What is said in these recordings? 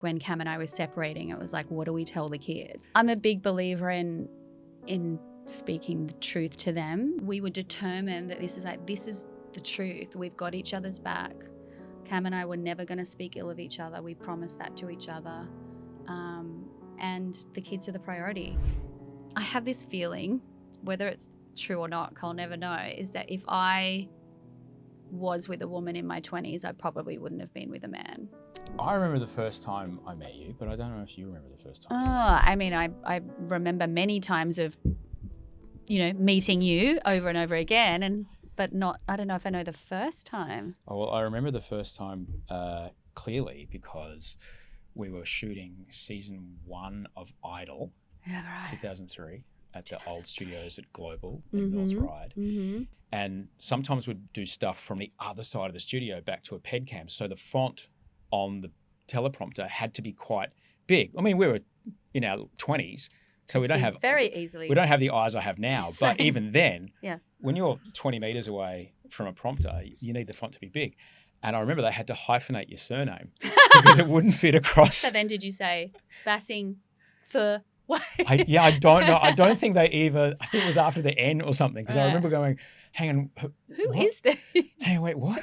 When Cam and I were separating, it was like, what do we tell the kids? I'm a big believer in speaking the truth to them. We were determined that this is the truth. We've got each other's back. Cam and I were never going to speak ill of each other. We promised that to each other. And the kids are the priority. I have this feeling, whether it's true or not, I'll never know, is that if I was with a woman in my 20s, I probably wouldn't have been with a man. I remember the first time I met you, but I don't know if you remember the first time. I mean, I remember many times of, meeting you over and over again, but not, I don't know if I know the first time. Oh, well, I remember the first time clearly because we were shooting season 1 of Idol, 2003, at the old studios at Global in North Ryde. Mm-hmm. And sometimes we'd do stuff from the other side of the studio back to a ped cam. So the font on the teleprompter had to be quite big. I mean, we were in our 20s, so we don't have the eyes I have now. But even then, when you're 20 meters away from a prompter, you need the font to be big. And I remember they had to hyphenate your surname because it wouldn't fit across. So then did you say Bassingthwaighte? I don't know. I don't think I think it was after the N or something, because I remember going, hang on. Who is this? Hang on, wait, what?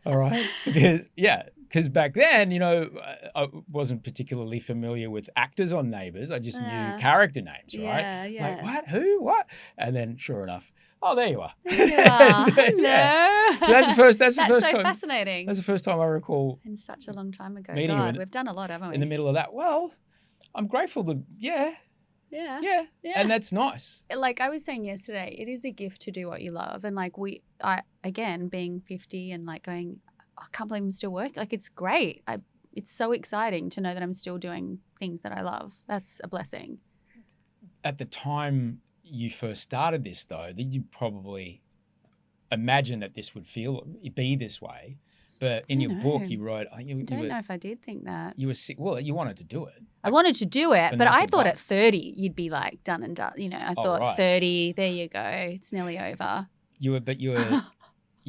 All right. Because back then, I wasn't particularly familiar with actors on Neighbours. I just knew character names, right? Yeah. Like, what? Who? What? And then, sure enough, oh, there you are. There you are. Hello. Yeah. So that's the first That's time. so fascinating. That's the first time I recall. In such a long time ago. Meeting God, we've done a lot, haven't we? In the middle of that. Well, I'm grateful to, yeah. And that's nice. Like I was saying yesterday, it is a gift to do what you love. And like again, being 50 and like going, I can't believe I'm still working. Like it's great. It's so exciting to know that I'm still doing things that I love. That's a blessing. At the time you first started this though, did you probably imagine that this would be this way? But in your book, you wrote... I don't know if I did think that. You were sick. Well, you wanted to do it. I wanted to do it, but I thought at 30 you'd be like done and done. I thought right. 30, there you go. It's nearly over. You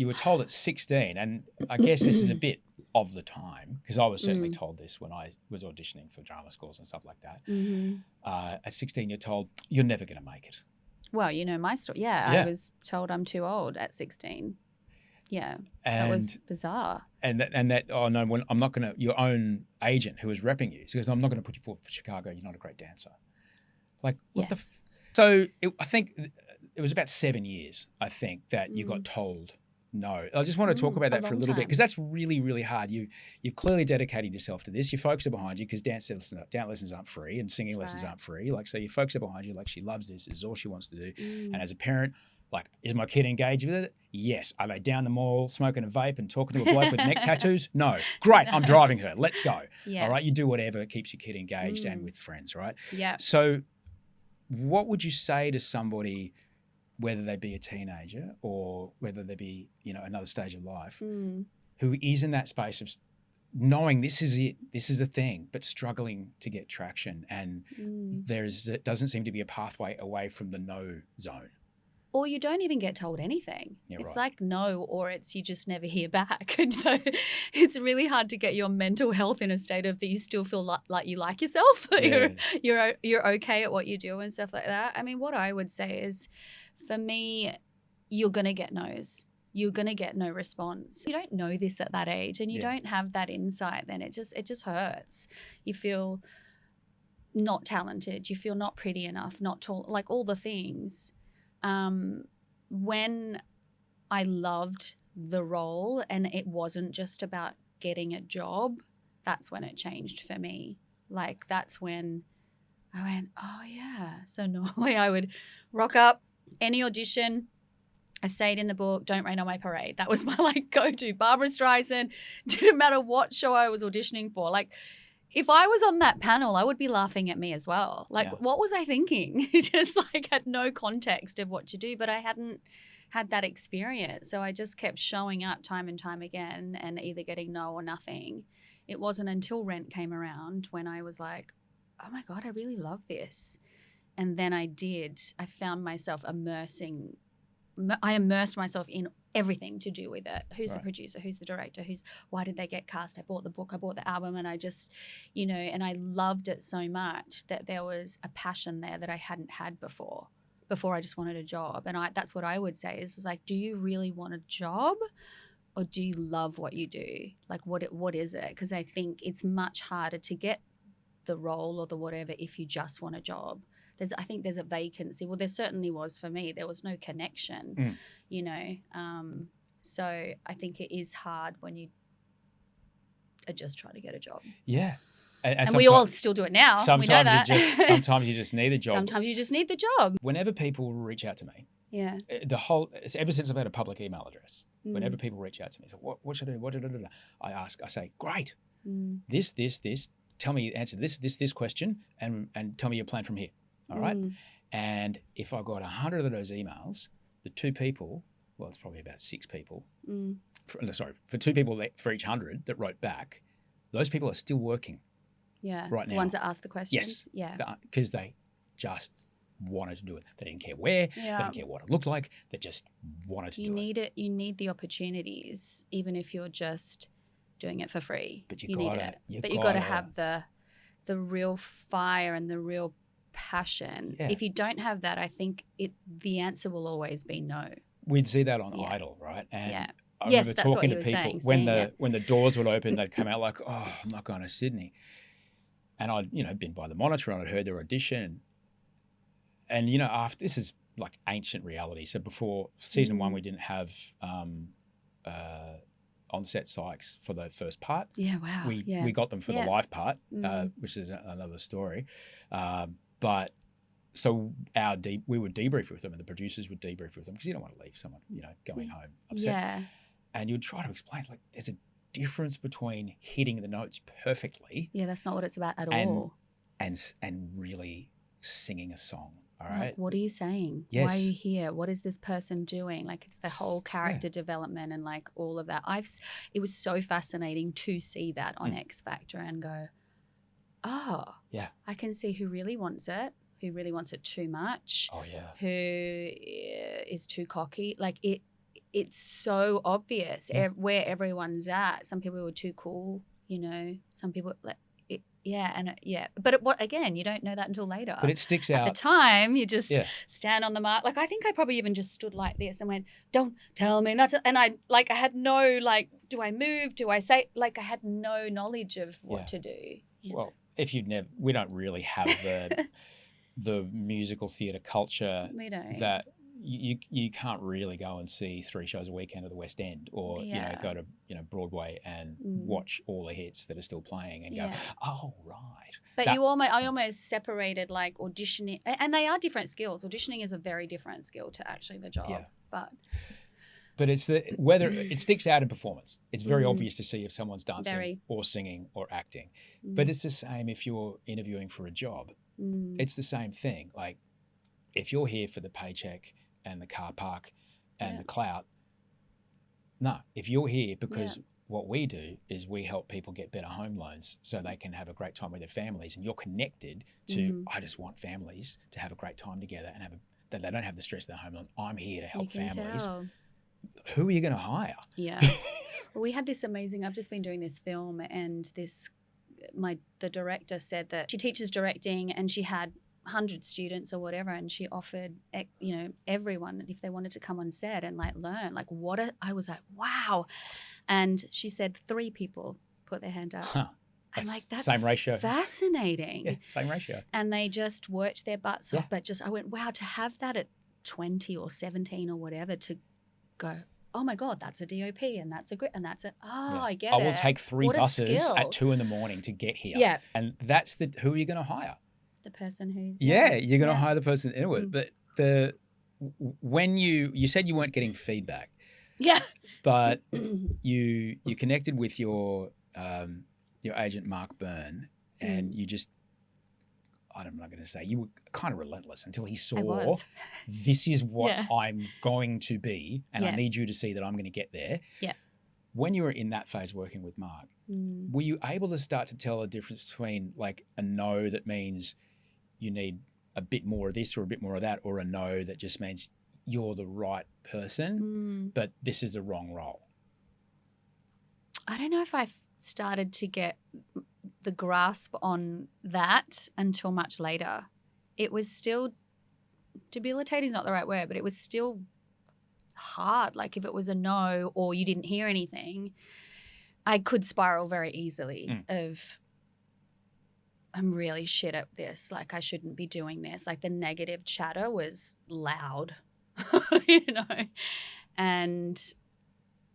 were told at 16, and I guess this is a bit of the time, because I was certainly told this when I was auditioning for drama schools and stuff like that. Mm-hmm. At 16, you're told, you're never going to make it. Well, you know my story. Yeah, I was told I'm too old at 16. Yeah, that was bizarre. And that oh no, I'm not going to, your own agent who was repping you, says, I'm not going to put you forward for Chicago, you're not a great dancer. Like, what So I think it was about 7 years, I think, that you got told no. I just want to talk about that for a little bit, because that's really, really hard. You're clearly dedicating yourself to this. Your folks are behind you, because dance lessons aren't free and singing lessons aren't free. Like, so your folks are behind you, like she loves this, this is all she wants to do. And as a parent, like, is my kid engaged with it? Yes. Are they down the mall smoking a vape and talking to a bloke with neck tattoos? No. Great. I'm driving her. Let's go. Yeah. All right. You do whatever keeps your kid engaged and with friends, right? Yeah. So what would you say to somebody, whether they be a teenager or whether they be, another stage of life, who is in that space of knowing this is it, this is a thing, but struggling to get traction, and it doesn't seem to be a pathway away from the no zone? Or you don't even get told anything. Yeah, it's right. like no, or it's you just never hear back. And so it's really hard to get your mental health in a state of that you still feel like you like yourself, you're okay at what you do and stuff like that. I mean, what I would say is, for me, you're going to get no's. You're going to get no response. You don't know this at that age, and you don't have that insight, then it just hurts. You feel not talented. You feel not pretty enough, not tall, like all the things. When I loved the role and it wasn't just about getting a job, that's when it changed for me. Like, that's when I went, oh yeah. So normally I would rock up any audition. I say it in the book, don't rain on my parade. That was my go-to. Barbara Streisand, didn't matter what show I was auditioning for. Like, if I was on that panel, I would be laughing at me as well. What was I thinking? Just had no context of what to do, but I hadn't had that experience. So I just kept showing up time and time again and either getting no or nothing. It wasn't until Rent came around when I was like, oh my God, I really love this. And then I found myself I immersed myself in everything to do with it. Who's the Right. producer? Who's the director? Why did they get cast? I bought the book, I bought the album, and I just, and I loved it so much that there was a passion there that I hadn't had before I just wanted a job. And that's what I would say is like, do you really want a job, or do you love what you do? Like what is it? Because I think it's much harder to get the role or the whatever if you just want a job. I think there's a vacancy. Well, there certainly was for me. There was no connection, so I think it is hard when you are just trying to get a job. Yeah. And we all still do it now. We know that. Sometimes you just need a job. Sometimes you just need the job. Whenever people reach out to me, it's ever since I've had a public email address, whenever people reach out to me, so what should I do? I say, great, this, tell me, answer this question and tell me your plan from here. All right. And if I got 100 of those emails, the 2 people, well, it's probably about 6 people, for 2 people for each 100 that wrote back, those people are still working. Yeah. Right now. The ones that asked the questions. Yes. Yeah. Because they just wanted to do it. They didn't care where. They didn't care what it looked like. They just wanted to do it. You need the opportunities, even if you're just doing it for free. But you need it. But you got to have the real fire and the real passion. Yeah. If you don't have that, I think the answer will always be no. We'd see that on Idol, right? And I yes, remember that's talking what to you were people saying, when the doors would open, they'd come out like, oh, I'm not going to Sydney. And I'd been by the monitor and I'd heard their audition. And after, this is like ancient reality. So before season 1, we didn't have on-set psychs for the first part. Yeah, wow. We got them for the live part, which is another story. But so we would debrief with them, and the producers would debrief with them, because you don't want to leave someone, going home upset. Yeah. And you'd try to explain, like, there's a difference between hitting the notes perfectly. Yeah, that's not what it's about at all. And really singing a song. All right. Like, what are you saying? Yes. Why are you here? What is this person doing? Like, it's the whole character development and like all of that. It was so fascinating to see that on X Factor and go, oh, yeah, I can see who really wants it too much. Oh yeah. Who is too cocky. Like it's so obvious where everyone's at. Some people were too cool, some people like. But again, you don't know that until later. But it sticks out. At the time, you just stand on the mark. Like, I think I probably even just stood like this and went, don't tell me not to. And I had no, like, do I move? Do I say, like, I had no knowledge of what to do. Yeah. Well, we don't really have the musical theatre culture that you can't really go and see 3 shows a weekend at the West End, or go to Broadway and watch all the hits that are still playing and go, oh right. But I almost separated like auditioning, and they are different skills. Auditioning is a very different skill to actually the job. Yeah. But it's whether it sticks out in performance. It's very obvious to see if someone's dancing or singing or acting. But it's the same if you're interviewing for a job. It's the same thing. Like, if you're here for the paycheck and the car park and the clout, no. If you're here because what we do is we help people get better home loans so they can have a great time with their families, and you're connected to, I just want families to have a great time together and that they don't have the stress of their home loan. I'm here to help families. Tell. Who are you going to hire? Yeah. Well, we had this amazing, I've just been doing this film, and the director said that she teaches directing and she had 100 students or whatever, and she offered everyone if they wanted to come on set and like learn, like I was like, wow. And she said 3 people put their hand up. I'm like, that's same ratio. Fascinating. Yeah, same ratio. And they just worked their butts off. But I went, wow, to have that at 20 or 17 or whatever, to go, oh my God, that's a DOP and that's a grit and that's I get it. I will take 3 buses at 2 a.m. to get here. Yeah. And that's who are you going to hire? The person who's you're going to hire the person into it. But when you said you weren't getting feedback, but you connected with your agent Mark Byrne, and you just, I'm not going to say, you were kind of relentless until he saw this is what I'm going to be, and I need you to see that I'm going to get there. Yeah. When you were in that phase working with Mark, were you able to start to tell a difference between like a no that means you need a bit more of this or a bit more of that, or a no that just means you're the right person, but this is the wrong role? I don't know if I started to get the grasp on that until much later. It was still, debilitating is not the right word, but it was still hard. Like if it was a no or you didn't hear anything, I could spiral very easily of, I'm really shit at this. Like I shouldn't be doing this. Like the negative chatter was loud, you know. And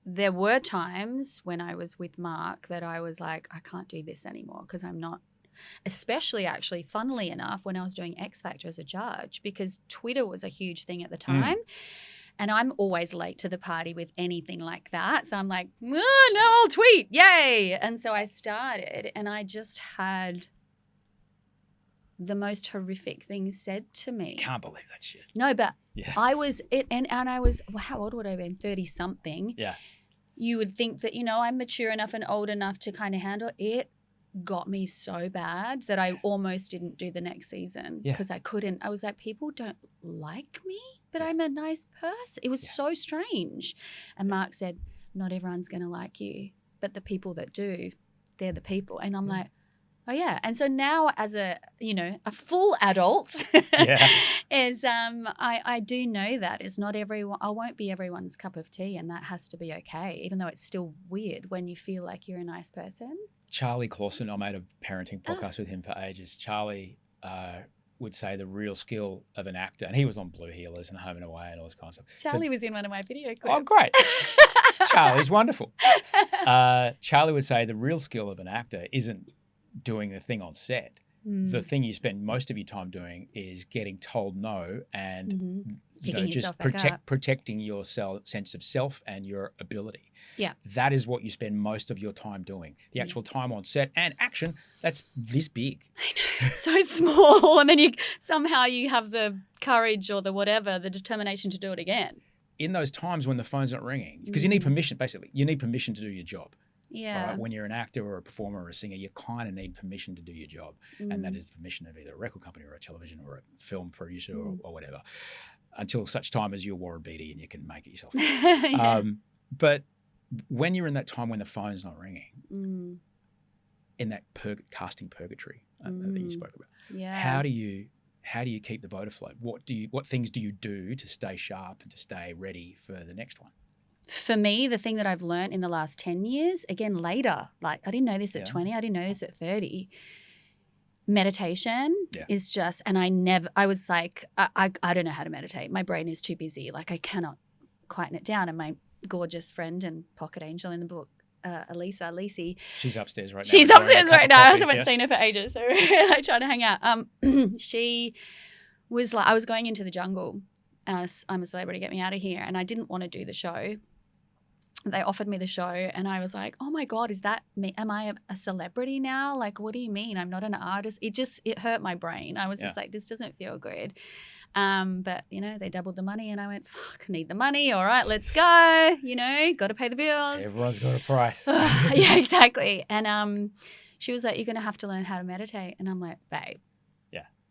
there were times when I was with Mark that I was like, I can't do this anymore because I'm not, especially actually, funnily enough, when I was doing X Factor as a judge, because Twitter was a huge thing at the time. And I'm always late to the party with anything like that. So I'm like, no, I'll tweet. Yay. And so I started and I just had the most horrific things said to me. Can't believe that shit. No, but I was, and I was, well, how old would I have been? 30 something. Yeah. You would think that, you know, I'm mature enough and old enough to kind of handle it. Got me so bad that I almost didn't do the next season because I couldn't. I was like, people don't like me, but I'm a nice person. It was so strange. And Mark said, not everyone's going to like you, but the people that do, they're the people. And I'm like, oh yeah. And so now as a, you know, a full adult is I do know that it's not everyone, I won't be everyone's cup of tea, and that has to be okay, even though it's still weird when you feel like you're a nice person. Charlie Clausen, I made a parenting podcast with him for ages. Charlie would say the real skill of an actor, and he was on Blue Heelers and Home and Away and all this kind of stuff. Charlie was in one of my video clips. Oh, great. Charlie's wonderful. Charlie would say the real skill of an actor isn't doing the thing on set. The thing you spend most of your time doing is getting told no and you know, just protecting your sense of self and your ability. Yeah. That is what you spend most of your time doing. The actual time on set and action, that's this big. I know, it's so small. And then you somehow you have the courage or the whatever, the determination to do it again. In those times when the phone's not ringing, because you need permission, basically. You need permission to do your job. Yeah. Right? When you're an actor or a performer or a singer, you kind of need permission to do your job. And that is the permission of either a record company or a television or a film producer or whatever, until such time as you're Warren Beatty and you can make it yourself. But when you're in that time when the phone's not ringing, in that casting purgatory that you spoke about, how do you keep the boat afloat? What things do you do to stay sharp and to stay ready for the next one? For me, the thing that I've learned in the last 10 years, again, later, like I didn't know this at 20, I didn't know this at 30. Meditation is just, and I was like, I don't know how to meditate. My brain is too busy. Like I cannot quieten it down. And my gorgeous friend and pocket angel in the book, Lisi. She's upstairs right now. She's upstairs right now. I haven't seen her for ages. So we're like trying to hang out. She was like, I was going into the jungle. I'm a celebrity, get me out of here. And I didn't want to do the show. They offered me the show and I was like, oh my God, is that me? Am I a celebrity now? Like, what do you mean? I'm not an artist. It hurt my brain. I was just like, this doesn't feel good. But, you know, they doubled the money and I went, fuck, need the money. All right, let's go. You know, got to pay the bills. Everyone's got a price. Yeah, exactly. And she was like, you're going to have to learn how to meditate. And I'm like, babe.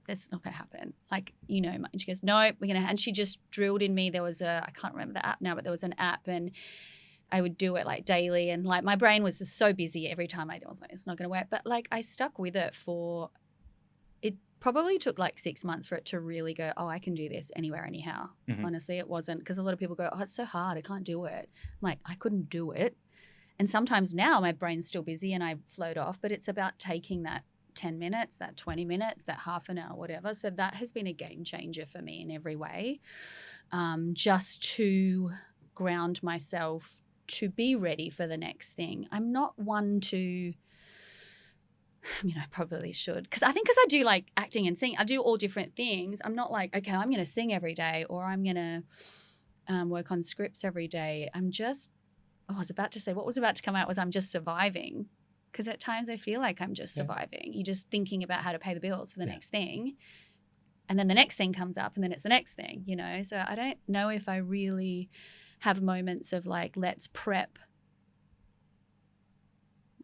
That's not going to happen. Like, you know, and she goes, no, we're going to, and she just drilled in me. There was I can't remember the app now, but there was an app and I would do it like daily. And like my brain was just so busy every time I was like, it's not going to work. But like I stuck with it it probably took like 6 months for it to really go, oh, I can do this anywhere, anyhow. Honestly, it wasn't, because a lot of people go, oh, it's so hard. I can't do it. I'm like, I couldn't do it. And sometimes now my brain's still busy and I float off, but it's about taking that 10 minutes, that 20 minutes, that half an hour, whatever. So that has been a game changer for me in every way, just to ground myself to be ready for the next thing. I'm not one to, I mean, I probably should, because I do like acting and singing. I do all different things. I'm not like, okay, I'm going to sing every day or I'm going to work on scripts every day. I'm just, I was about to say, what was about to come out was I'm just surviving. Because at times I feel like I'm just surviving. You're just thinking about how to pay the bills for the next thing. And then the next thing comes up and then it's the next thing, you know. So I don't know if I really have moments of like, let's prep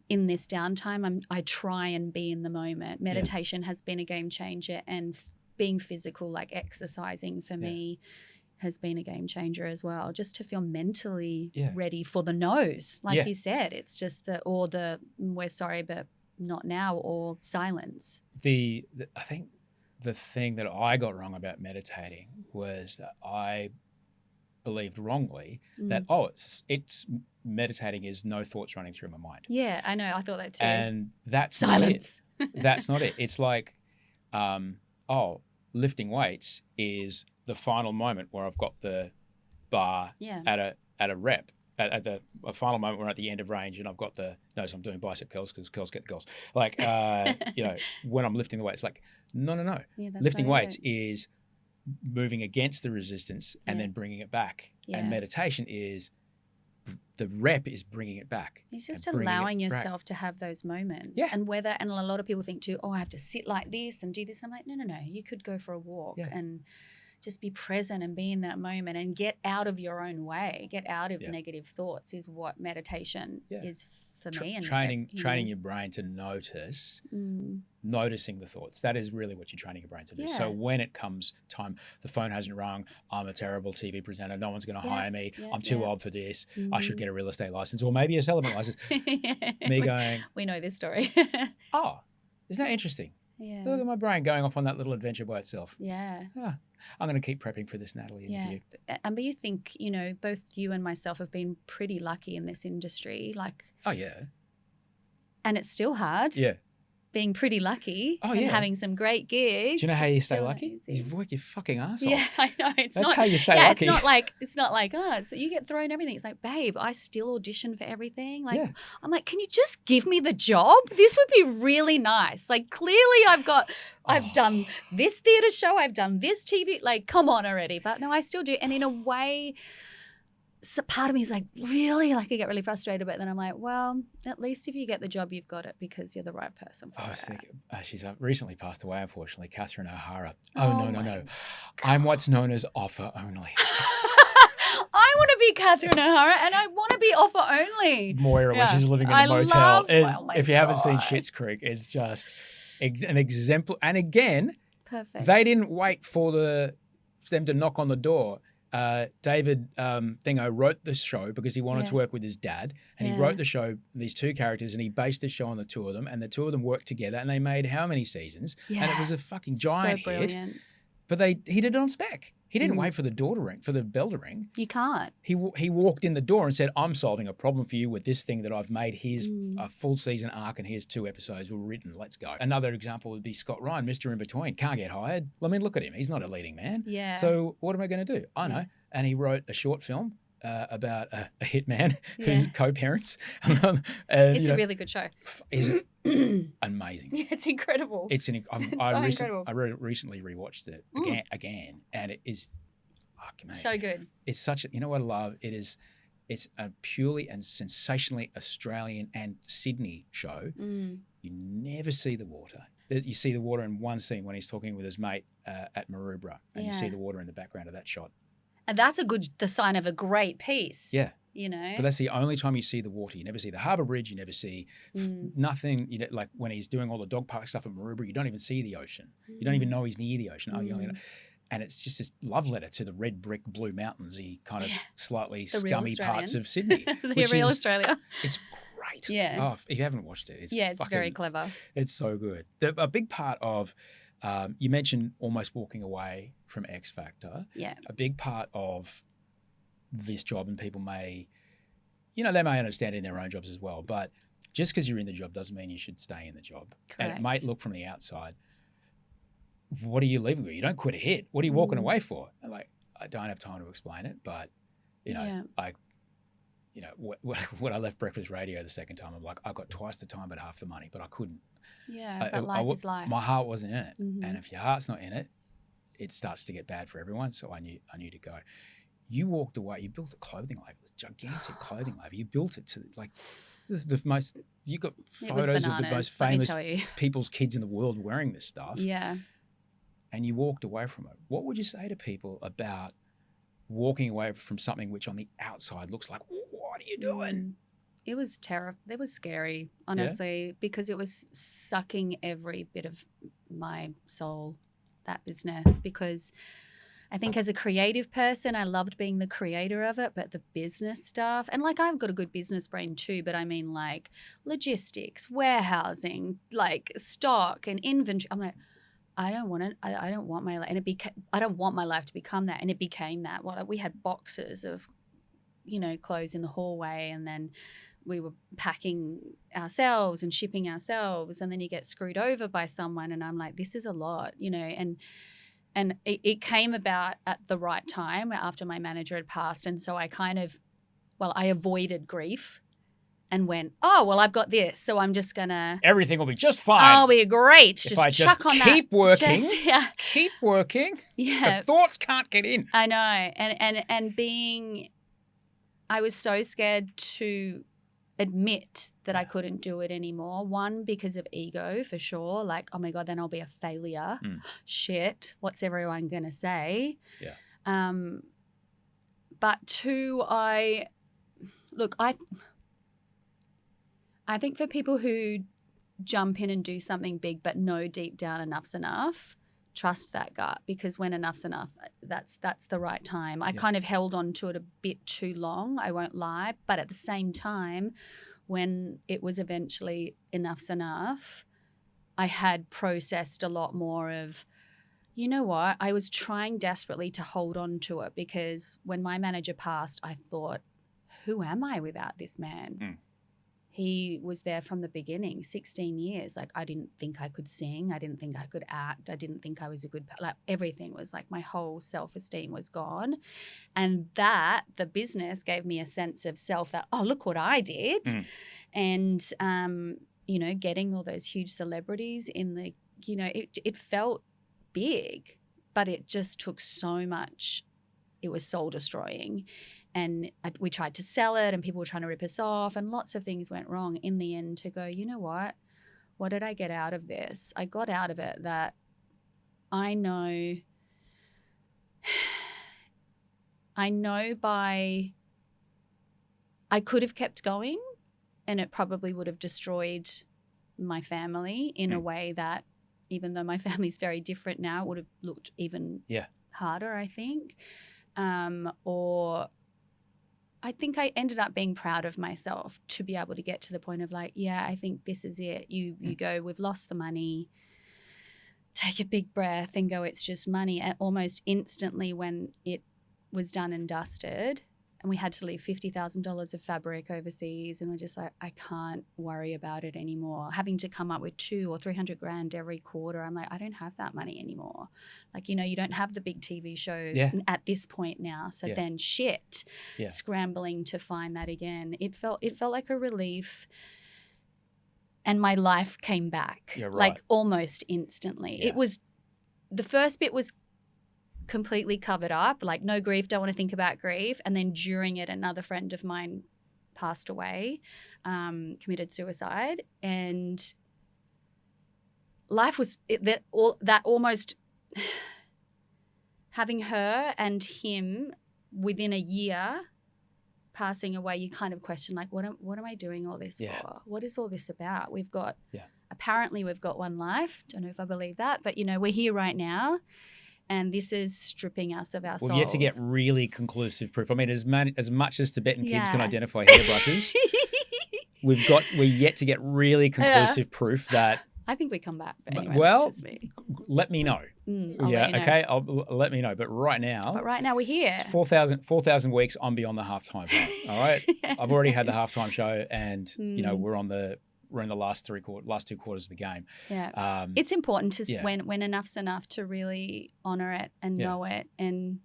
in this downtime. I try and be in the moment. Meditation has been a game changer, and being physical, like exercising for me, has been a game changer as well, just to feel mentally Yeah. ready for the no's. Like Yeah. you said, it's just the we're sorry, but not now, or silence. I think the thing that I got wrong about meditating was that I believed wrongly that, it's meditating is no thoughts running through my mind. Yeah, I know. I thought that too. And that's Silence. not it. That's not it. It's like, lifting weights is the final moment where I've got the bar at a rep. At the final moment, we're at the end of range, and I've got notice I'm doing bicep curls because curls get the goals. Like, when I'm lifting the weights, like, no. Yeah, that's Lifting not weights is moving against the resistance and then bringing it back. Yeah. And meditation is the rep is bringing it back. It's just allowing yourself to have those moments. Yeah. And a lot of people think too, I have to sit like this and do this. And I'm like, no. You could go for a walk and just be present and be in that moment and get out of your own way, get out of negative thoughts is what meditation is for me. And training your brain to notice, noticing the thoughts. That is really what you're training your brain to do. So when it comes time, the phone hasn't rung, I'm a terrible TV presenter, no one's going to hire me, I'm too old for this, I should get a real estate license or maybe a celibate license. We know this story. Oh, isn't that interesting? Yeah. Look at my brain going off on that little adventure by itself. Yeah. I'm going to keep prepping for this Natalie interview. But you think, both you and myself have been pretty lucky in this industry. Like, oh, yeah. And it's still hard. Yeah. Being pretty lucky and having some great gigs. Do you know how you stay lucky? You work your fucking ass off. Yeah, I know. That's how you stay lucky. It's not like, so you get thrown everything. It's like, babe, I still audition for everything. Like, I'm like, can you just give me the job? This would be really nice. Like, clearly I've done this theatre show, I've done this TV. Like, come on already. But no, I still do. And in a way, so part of me is like, really? Like, I get really frustrated, but then I'm like, well, at least if you get the job, you've got it because you're the right person for it. I was thinking, she's recently passed away, unfortunately, Catherine O'Hara. No. I'm what's known as offer only. I want to be Catherine O'Hara and I want to be offer only. Moira, when she's living in a motel. If you haven't seen Schitt's Creek, it's just an exemplar. And again, perfect. They didn't wait for them to knock on the door. David Thingo wrote the show because he wanted to work with his dad, and he wrote the show, these two characters, and he based the show on the two of them, and the two of them worked together, and they made how many seasons? And it was a fucking giant hit. But he did it on spec. He didn't wait for the bell to ring. You can't. He walked in the door and said, I'm solving a problem for you with this thing that I've made. Here's a full season arc and here's 2 episodes were written. Let's go. Another example would be Scott Ryan, Mr. In Between. Can't get hired. I mean, look at him. He's not a leading man. Yeah. So what am I going to do? I know. And he wrote a short film about a hitman who's co-parents. It's a really good show. Is it amazing? Yeah, it's incredible. I recently rewatched it again, and it is so good. It's such a, you know what I love? It's a purely and sensationally Australian and Sydney show. You never see the water. You see the water in one scene when he's talking with his mate at Maroubra, and you see the water in the background of that shot. And that's the sign of a great piece. Yeah. But that's the only time you see the water. You never see the harbour bridge. You never see nothing. Like when he's doing all the dog park stuff at Maroubra, you don't even see the ocean. You don't even know he's near the ocean. And it's just this love letter to the red brick blue mountains-y kind of slightly scummy parts of Sydney. Real Australia. It's great. Yeah. Oh, if you haven't watched it, it's very clever. It's so good. A big part of you mentioned almost walking away from X Factor. Yeah. A big part of this job, and people may, they may understand it in their own jobs as well, but just because you're in the job doesn't mean you should stay in the job. Correct. And it might look from the outside, what are you leaving with? You don't quit a hit. What are you walking away for? And like, I don't have time to explain it, but, when I left Breakfast Radio the second time, I'm like, I got twice the time but half the money, but I couldn't. Yeah, but life is life. My heart wasn't in it. And if your heart's not in it, it starts to get bad for everyone. So I knew to go. You walked away. You built a clothing label, this gigantic clothing label. You built it to like the most. You got photos of the most famous people's kids in the world wearing this stuff. Yeah. And you walked away from it. What would you say to people about walking away from something which on the outside looks like, what are you doing? It was terrible. It was scary, honestly, because it was sucking every bit of my soul, that business, I think as a creative person, I loved being the creator of it, but the business stuff, and like I've got a good business brain too, but I mean like logistics, warehousing, like stock and inventory. I'm like, I don't want it. I don't want my life, and I don't want my life to become that, and it became that. Well, we had boxes of, clothes in the hallway, and then we were packing ourselves and shipping ourselves, and then you get screwed over by someone, and I'm like, this is a lot, and it came about at the right time after my manager had passed, and so I I avoided grief and went, oh, well, I've got this, so I'm just going to... Everything will be just fine. I'll be great. If I chuck on keep that. working, keep working, yeah. the thoughts can't get in. I know. And I was so scared to admit that I couldn't do it anymore. One, because of ego, for sure. Like, oh my God, then I'll be a failure. Shit, what's everyone going to say? Yeah. But two, I think for people who jump in and do something big but know deep down enough's enough, trust that gut, because when enough's enough, that's the right time. I kind of held on to it a bit too long, I won't lie, but at the same time, when it was eventually enough's enough, I had processed a lot more of, you know what, I was trying desperately to hold on to it, because when my manager passed, I thought, who am I without this man? He was there from the beginning, 16 years. Like, I didn't think I could sing. I didn't think I could act. I didn't think I was a good, like, everything was like, my whole self-esteem was gone. And the business gave me a sense of self that, oh, look what I did. And, getting all those huge celebrities in the, it felt big, but it just took so much. It was soul destroying. And we tried to sell it, and people were trying to rip us off, and lots of things went wrong in the end to go, you know what did I get out of this? I got out of it that I know I could have kept going, and it probably would have destroyed my family in a way that, even though my family's very different now, it would have looked even harder, I think. Or I think I ended up being proud of myself to be able to get to the point of like, yeah, I think this is it. You go, we've lost the money, take a big breath and go, it's just money. And almost instantly when it was done and dusted, and we had to leave $50,000 of fabric overseas, and we're just like, I can't worry about it anymore. Having to come up with $200,000 or $300,000 every quarter, I'm like, I don't have that money anymore. Like, you don't have the big TV show at this point now. So then scrambling to find that again. It felt like a relief, and my life came back like almost instantly. It was, the first bit was completely covered up, like no grief, don't want to think about grief. And then during it, another friend of mine passed away, committed suicide, and life was almost having her and him within a year passing away. You kind of question, like, what am I doing all this for? What is all this about? Apparently we've got one life. Don't know if I believe that, but we're here right now. And this is stripping us of our souls. We're yet to get really conclusive proof. I mean, as much as Tibetan kids can identify hairbrushes, we're yet to get really conclusive proof that. I think we come back. But anyway, that's just me. Let me know. I'll let you know. Okay. Let me know. But right now we're here. It's 4,000 weeks. I'm beyond the halftime point. All right. I've already had the halftime show, and we're in the last two quarters of the game. Yeah. It's important to when enough's enough to really honor it and know it. And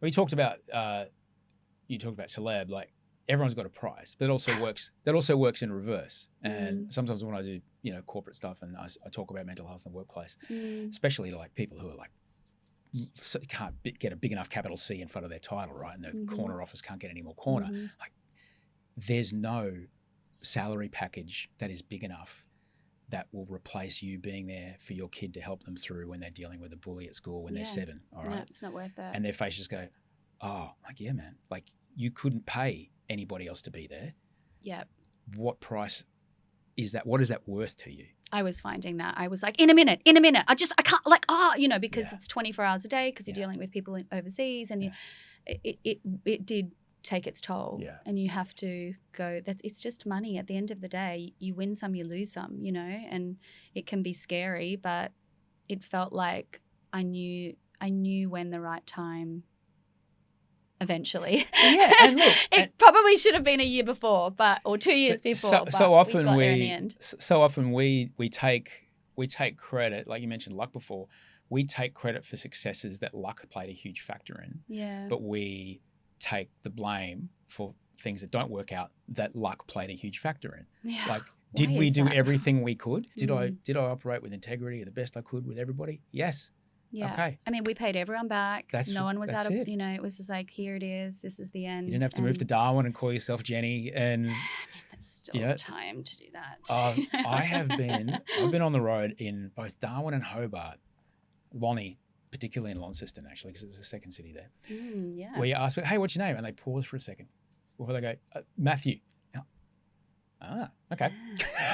we talked about celeb, like everyone's got a price, but it also works in reverse. And sometimes when I do corporate stuff and I talk about mental health in the workplace, especially like people who are like can't get a big enough capital C in front of their title, right? And the corner office can't get any more corner. Like, there's no salary package that is big enough that will replace you being there for your kid to help them through when they're dealing with a bully at school when they're 7. All right. No, it's not worth it. And their faces go, oh, like, yeah, man, like you couldn't pay anybody else to be there. Yep. What price what is that worth to you? I was finding that. I was like, in a minute. I can't, like, because it's 24 hours a day, because you're dealing with people overseas, and it did take its toll. Yeah. And you have to go, it's just money at the end of the day. You win some, you lose some, and it can be scary, but it felt like I knew when the right time eventually. Yeah, and look, probably should have been a year before, or 2 years before. So often we got there in the end. So often we take credit, like you mentioned luck before. We take credit for successes that luck played a huge factor in. Yeah. But we take the blame for things that don't work out that luck played a huge factor in. Yeah. Like, did we do everything we could? Did I operate with integrity the best I could with everybody? Yes. Yeah. Okay. I mean, we paid everyone back. No one was out of, it. It was just like, here it is. This is the end. You didn't have to move to Darwin and call yourself Jenny. And that's still time to do that. I've been on the road in both Darwin and Hobart, Lonnie, particularly in Launceston, actually, because it's the second city there. Yeah. Where you ask, hey, what's your name? And they pause for a second before they go, Matthew. Okay.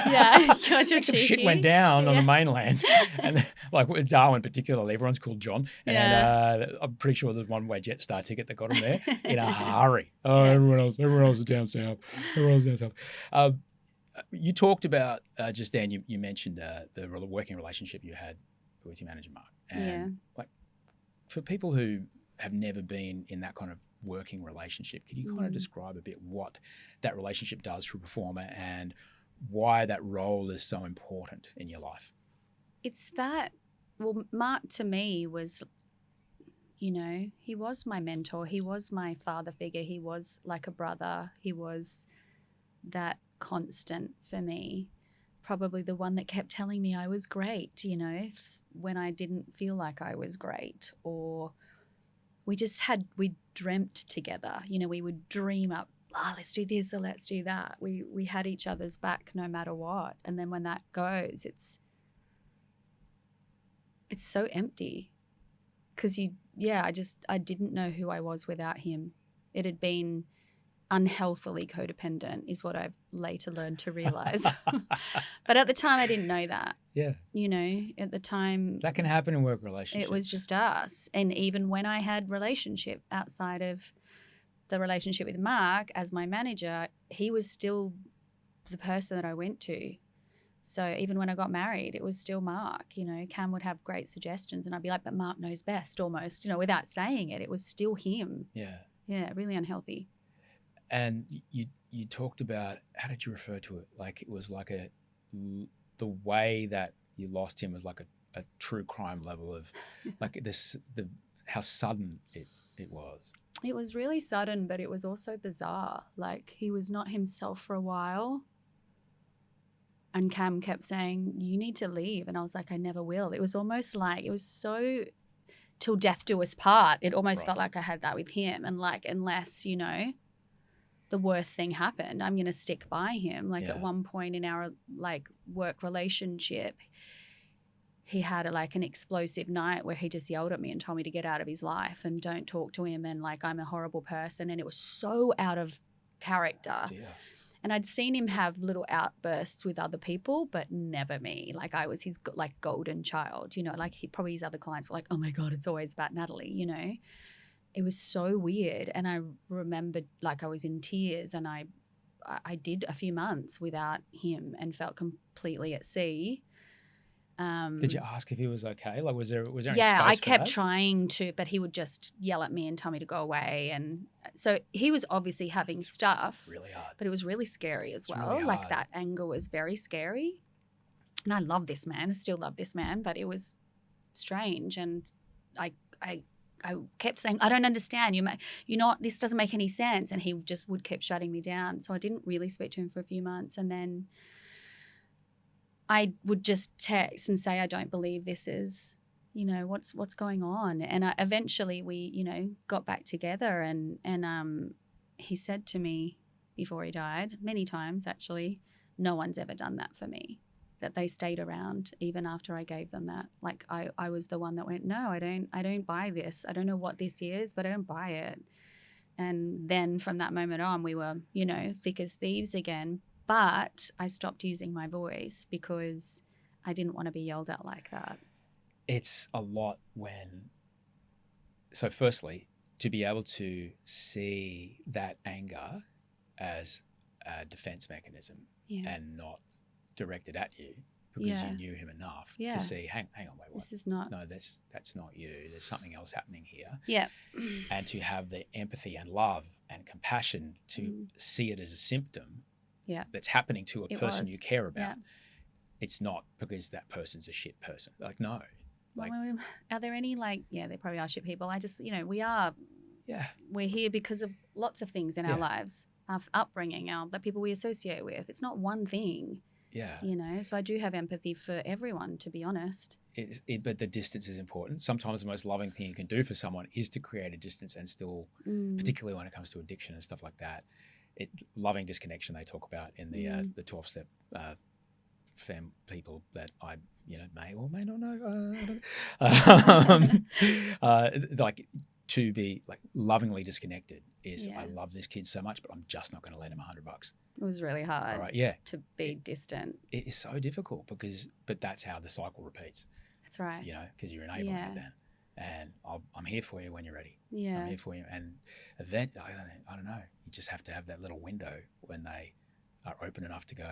Yeah, some shit went down on the mainland, and like Darwin particularly, everyone's called John, and I'm pretty sure there's one-way Jetstar ticket that got him there in a hurry. Everyone else is down south. You talked about just then. You mentioned the working relationship you had with your manager, Mark, and like for people who have never been in that kind of working relationship, could you kind of describe a bit what that relationship does for a performer and why that role is so important in your life? It's that, Mark to me was, he was my mentor. He was my father figure. He was like a brother. He was that constant for me. Probably the one that kept telling me I was great, when I didn't feel like I was great, or we dreamt together. We would dream up, let's do this or let's do that. We had each other's back no matter what. And then when that goes, it's so empty, because I didn't know who I was without him. It had been unhealthily codependent is what I've later learned to realize. But at the time I didn't know that. Yeah. At the time. That can happen in work relationships. It was just us. And even when I had relationship outside of the relationship with Mark as my manager, he was still the person that I went to. So even when I got married, it was still Mark. Cam would have great suggestions and I'd be like, but Mark knows best almost, without saying it. It was still him. Yeah. Yeah, really unhealthy. And you talked about, how did you refer to it? Like it was like the way that you lost him was like a true crime level of like how sudden it was. It was really sudden, but it was also bizarre. Like he was not himself for a while. And Cam kept saying, you need to leave. And I was like, I never will. It was almost like, it was so till death do us part. It almost felt like I had that with him. And like, unless, the worst thing happened, I'm going to stick by him. Like at one point in our like work relationship, he had an explosive night where he just yelled at me and told me to get out of his life and don't talk to him. And like, I'm a horrible person. And it was so out of character. Dear. And I'd seen him have little outbursts with other people, but never me. Like I was his like golden child, like probably his other clients were like, oh my God, it's always about Natalie, It was so weird. And I remembered like I was in tears, and I did a few months without him and felt completely at sea. Did you ask if he was okay? Like was there any space I for kept that? trying to, but he would just yell at me and tell me to go away. And so he was obviously having stuff. Really hard. But it was really scary as well. Really like hard. That anger was very scary. And I love this man. I still love this man, but it was strange. And I kept saying, I don't understand. This doesn't make any sense. And he just would keep shutting me down. So I didn't really speak to him for a few months. And then I would just text and say, I don't believe this is, what's going on. And eventually we, got back together and he said to me before he died, many times actually, no one's ever done that for me. That they stayed around even after I gave them that. Like I was the one that went, no, I don't buy this. I don't know what this is, but I don't buy it. And then from that moment on, we were, thick as thieves again. But I stopped using my voice because I didn't want to be yelled at like that. It's a lot when, so firstly, to be able to see that anger as a defense mechanism and not directed at you because you knew him enough to see, hang on, wait, what? This is not. No, that's not you. There's something else happening here. Yeah. And to have the empathy and love and compassion to see it as a symptom that's happening to a person you care about. Yeah. It's not because that person's a shit person. Like, no. Like, well, are there any they probably are shit people. I just, we're here because of lots of things in our lives, our upbringing, the people we associate with. It's not one thing. Yeah. So I do have empathy for everyone, to be honest. But the distance is important. Sometimes the most loving thing you can do for someone is to create a distance and still, particularly when it comes to addiction and stuff like that, loving disconnection they talk about in the 12-step femme people that I may or may not know. Like to be like lovingly disconnected is I love this kid so much, but I'm just not going to lend him $100. It was really hard. Right, to be distant. It is so difficult but that's how the cycle repeats. That's right. Because you're enabling it then. And I'm here for you when you're ready. Yeah. I'm here for you. And then, I don't know, you just have to have that little window when they are open enough to go.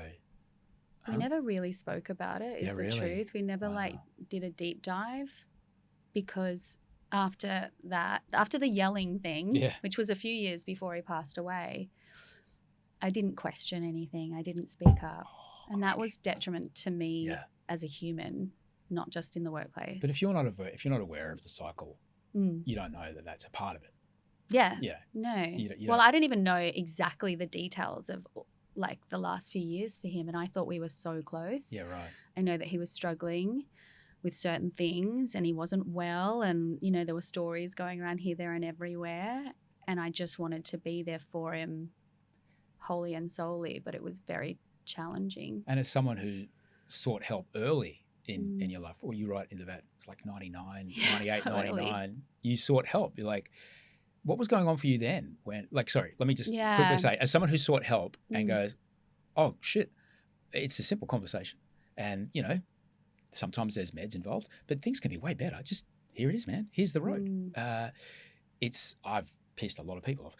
We never really spoke about it, is the truth. We never did a deep dive because after the yelling thing, which was a few years before he passed away, I didn't question anything. I didn't speak up. And that was detriment to me as a human, not just in the workplace. But if you're not aware of the cycle, you don't know that that's a part of it. Yeah. Yeah. No. You I didn't even know exactly the details of the last few years for him, and I thought we were so close. Yeah, right. I know that he was struggling with certain things and he wasn't well, and there were stories going around here, there and everywhere, and I just wanted to be there for him wholly and solely, but it was very challenging. And as someone who sought help early in your life, or you right into that, it's like 99, 98, 99, you sought help. You're like, what was going on for you then? When, let me just quickly say, as someone who sought help and goes, oh shit, it's a simple conversation. And, sometimes there's meds involved, but things can be way better. Just, here it is, man. Here's the road. I've pissed a lot of people off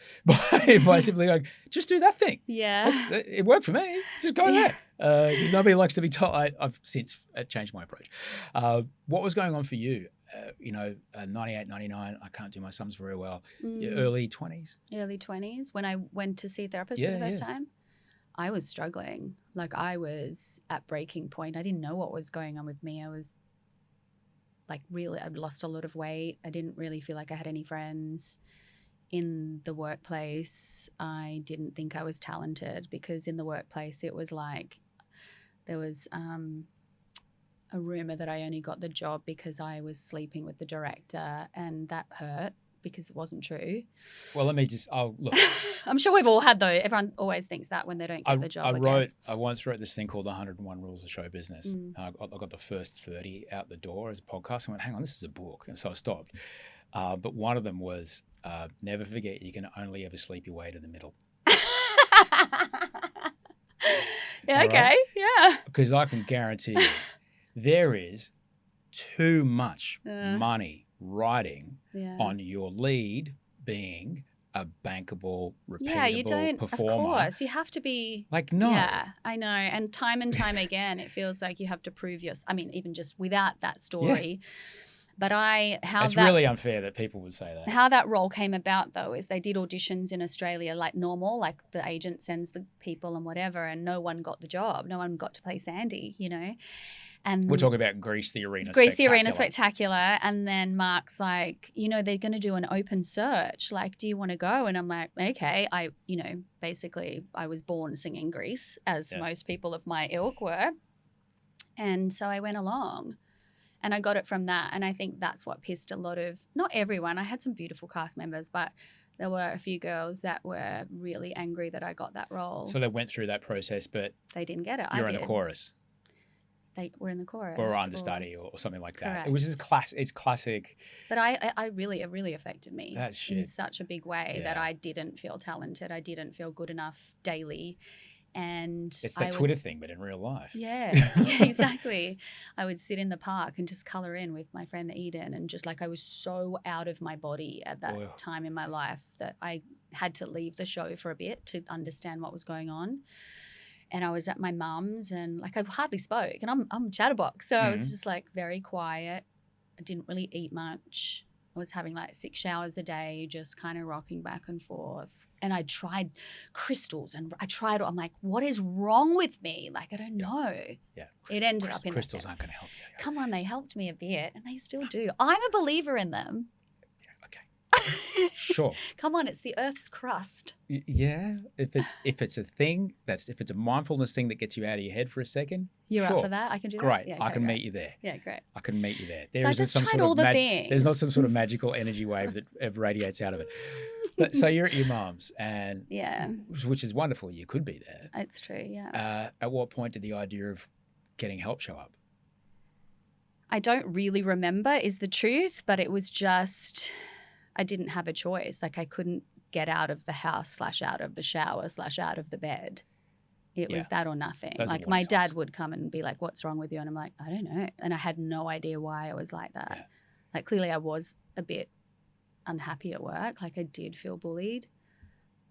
by simply going, just do that thing. Yeah. It worked for me. Just go there. Because nobody likes to be told. I've since changed my approach. What was going on for you? 98, 99, I can't do my sums very well. Your early 20s? Early 20s, when I went to see a therapist for the first time, I was struggling. I was at breaking point. I didn't know what was going on with me. I was I'd lost a lot of weight. I didn't really feel like I had any friends. In the workplace, I didn't think I was talented because in the workplace it was there was a rumor that I only got the job because I was sleeping with the director, and that hurt because it wasn't true. Well, let me just, look. I'm sure we've all had though. Everyone always thinks that when they don't get the job. I once wrote this thing called 101 Rules of Show Business. I got the first 30 out the door as a podcast and went, hang on, this is a book. And so I stopped. But one of them was, never forget you can only ever sleep your way to the middle. Yeah, okay, right? Yeah. Because I can guarantee you, there is too much money riding on your lead being a bankable, repeatable performer. Of course, you have to be no. Yeah, I know. And time again, it feels like you have to prove even just without that story. Yeah. But it's really unfair that people would say that. How that role came about, though, is they did auditions in Australia like normal, like the agent sends the people and whatever, and no one got the job. No one got to play Sandy, And we're talking about Grease the Arena Spectacular. And then Mark's like, they're going to do an open search. Do you want to go? And I'm like, okay. Basically I was born singing Grease, as most people of my ilk were. And so I went along. And I got it from that. And I think that's what pissed a lot of, not everyone, I had some beautiful cast members, but there were a few girls that were really angry that I got that role. So they went through that process, but they didn't get it. You're in the chorus. They were in the chorus. Or understudy or something like correct. That. Which is it's classic. But it really affected me in such a big way that I didn't feel talented. I didn't feel good enough daily. And it's that Twitter thing, but in real life. Yeah, exactly. I would sit in the park and just colour in with my friend Eden, and just like I was so out of my body at that time in my life that I had to leave the show for a bit to understand what was going on. And I was at my mum's, and like I hardly spoke, and I'm a chatterbox, so I was just like very quiet. I didn't really eat much. I was having like 6 showers a day, just kind of rocking back and forth. And I tried crystals, and I'm like, what is wrong with me? Like, I don't know. Yeah. It ended up in crystals aren't going to help you. Yeah. Come on, they helped me a bit, and they still do. I'm a believer in them. Yeah, okay. Sure. Come on, it's the Earth's crust. Yeah. If it's a thing, if it's a mindfulness thing that gets you out of your head for a second, you're sure. up for that? I can do that? Great. Yeah, I can meet you there. Yeah, great. I can meet you there. So I just tried all the things. There's not some sort of magical energy wave that radiates out of it. But, so you're at your mum's, and which is wonderful. You could be there. It's true, yeah. At what point did the idea of getting help show up? I don't really remember is the truth, but it was just I didn't have a choice. Like I couldn't get out of the house / out of the shower / out of the bed. It was that or nothing. Those like my dad would come and be like, what's wrong with you? And I'm like, I don't know. And I had no idea why I was like that. Yeah. Like clearly I was a bit unhappy at work. Like I did feel bullied.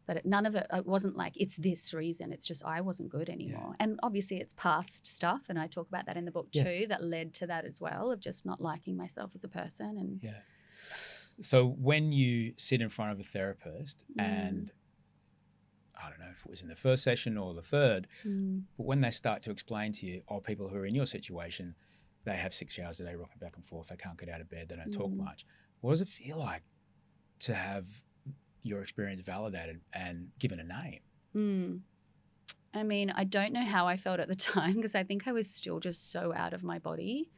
But none of it wasn't like it's this reason. It's just I wasn't good anymore. Yeah. And obviously it's past stuff, and I talk about that in the book too, that led to that as well, of just not liking myself as a person. And so when you sit in front of a therapist and I don't know if it was in the first session or the third, but when they start to explain to you, people who are in your situation, they have 6 hours a day rocking back and forth, they can't get out of bed, they don't talk much. What does it feel like to have your experience validated and given a name? I mean, I don't know how I felt at the time because I think I was still just so out of my body,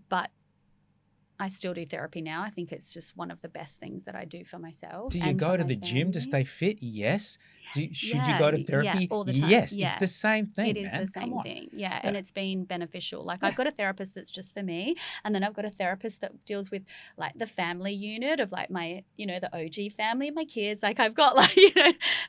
but I still do therapy now. I think it's just one of the best things that I do for myself. Do you go to the gym to stay fit? Yes. Should you go to therapy? Yeah, all the time. Yes. It's the same thing, It is the same thing. Yeah. And it's been beneficial. Like I've got a therapist that's just for me. And then I've got a therapist that deals with like the family unit of like my, the OG family, my kids. Like I've got like,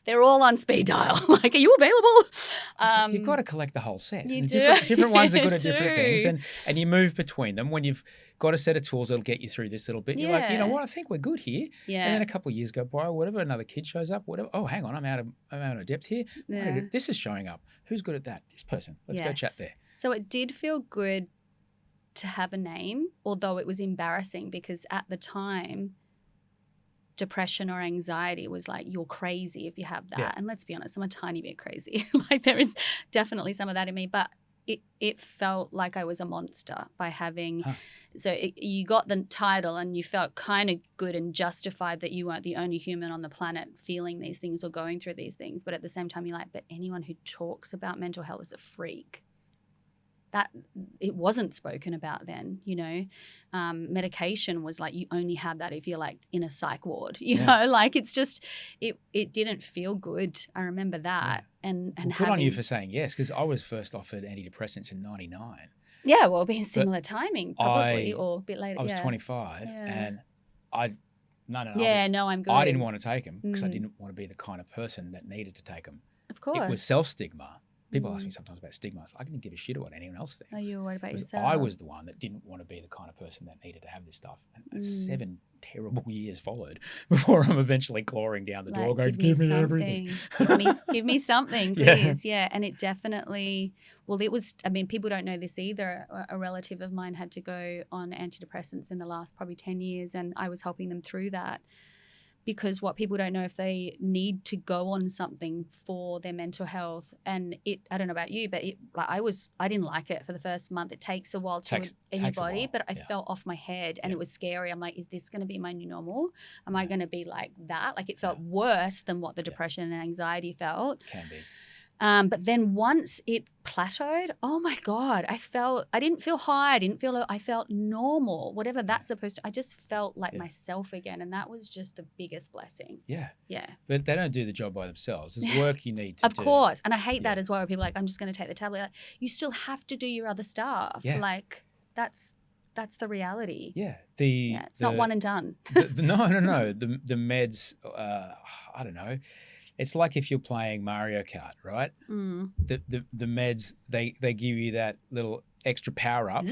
they're all on speed dial. Like, are you available? You've got to collect the whole set. You do. Different ones are good at different things. And you move between them when you've got a set of tools that'll get you through this little bit. You're like, you know what, I think we're good here. Yeah. And then a couple of years go by, whatever, another kid shows up, whatever. Oh, hang on, I'm out of depth here. Yeah. This is showing up. Who's good at that? This person. Let's go chat there. So it did feel good to have a name, although it was embarrassing because at the time, depression or anxiety was like, you're crazy if you have that. Yeah. And let's be honest, I'm a tiny bit crazy. Like there is definitely some of that in me, but it felt like I was a monster by having you got the title and you felt kind of good and justified that you weren't the only human on the planet feeling these things or going through these things. But at the same time, you're like, but anyone who talks about mental health is a freak. That it wasn't spoken about then, medication was like you only have that if you're like in a psych ward, you know, like it's just it didn't feel good. I remember that. And good on you for saying yes, because I was first offered antidepressants in 99. Yeah, well, being similar timing probably or a bit later. I was 25 and I'm good. I didn't want to take them because I didn't want to be the kind of person that needed to take them. Of course. It was self-stigma. People ask me sometimes about stigma. I didn't give a shit what anyone else thinks. Oh, you were worried about yourself. I was the one that didn't want to be the kind of person that needed to have this stuff. And 7 terrible years folled before I'm eventually clawing down the door going, give me everything. give me something, please. Yeah. And it definitely, it was, people don't know this either. A relative of mine had to go on antidepressants in the last probably 10 years and I was helping them through that. Because what people don't know, if they need to go on something for their mental health, and I don't know about you, but I didn't like it for the first month. It takes a while to anybody, but I felt off my head and it was scary. I'm like, is this going to be my new normal? Am I going to be like that? Like it felt worse than what the depression and anxiety felt. Can be. But then once it plateaued, oh my God, I didn't feel high. I felt normal, whatever that's supposed to, I just felt like myself again. And that was just the biggest blessing. Yeah. Yeah. But they don't do the job by themselves. There's work you need to do. Of course. And I hate that as well, where people are like, I'm just going to take the tablet. Like, you still have to do your other stuff. Yeah. Like that's the reality. Yeah. It's not one and done. No. The meds, I don't know. It's like if you're playing Mario Kart, right? Mm. The meds, they give you that little extra power up,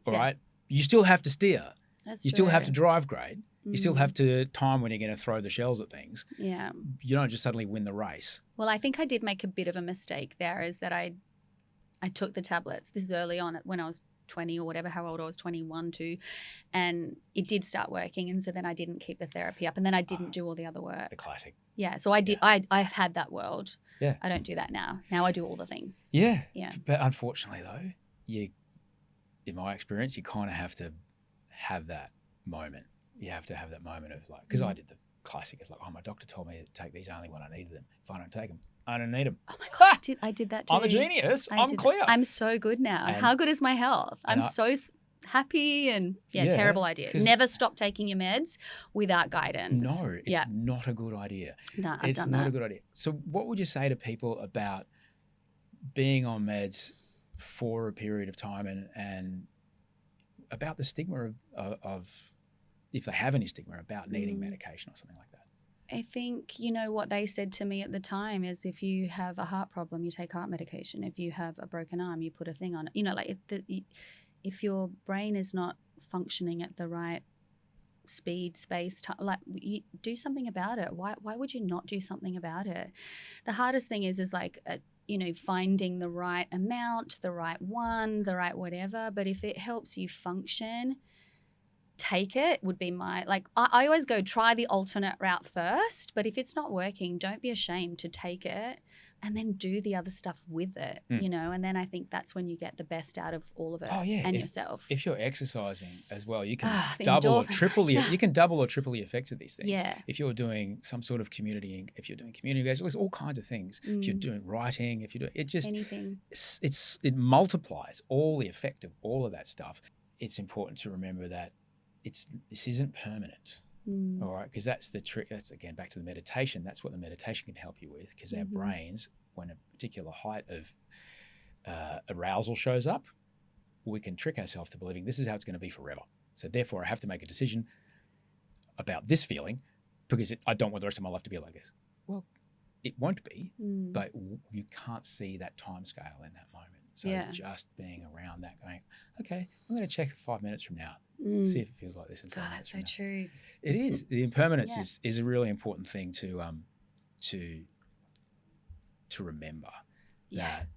right? You still have to steer. That's you true. still have to drive great. You still have to time when you're going to throw the shells at things. Yeah. You don't just suddenly win the race. Well, I think I did make a bit of a mistake there, is that I took the tablets. This is early on when I was 20 or whatever, how old I was, 21 too. And it did start working. And so then I didn't keep the therapy up, and then I didn't do all the other work. The classic. Yeah. So I did. Yeah. I've had that world. Yeah. I don't do that now. Now I do all the things. Yeah. Yeah. But unfortunately though, in my experience, you kind of have to have that moment. You have to have that moment of like, because I did the classic. It's like, oh, my doctor told me to take these only when I needed them. If I don't take them, I don't need them. Oh my God, I did that too. I'm a genius. I'm clear. I'm so good now. And how good is my health? I'm so happy and terrible idea. Never stop taking your meds without guidance. No, it's not a good idea. No, I've it's done not that. a good idea. So what would you say to people about being on meds for a period of time and about the stigma of if they have any stigma about needing medication or something like that? I think, what they said to me at the time is, if you have a heart problem, you take heart medication. If you have a broken arm, you put a thing on it. If your brain is not functioning at the right speed, space, time, you do something about it. Why would you not do something about it? The hardest thing is finding the right amount, the right one, the right whatever. But if it helps you function, take it, would be my, I always go, try the alternate route first. But if it's not working, don't be ashamed to take it and then do the other stuff with it, and then I think that's when you get the best out of all of it yourself. If you're exercising as well, you can double or triple the effects of these things. Yeah. If you're doing some sort of community engagement, there's all kinds of things. If you're doing writing, if you're doing, it just, anything. It multiplies all the effect of all of that stuff. It's important to remember that this isn't permanent. All right, because that's the trick. That's again back to the meditation. That's what the meditation can help you with, because our brains, when a particular height of arousal shows up, we can trick ourselves to believing this is how it's going to be forever. So therefore, I have to make a decision about this feeling because I don't want the rest of my life to be like this. Well, it won't be, but you can't see that time scale in that moment. So just being around that, going, okay, I'm going to check 5 minutes from now. See if it feels like this. God, that's so true. It is. The impermanence is a really important thing to remember. That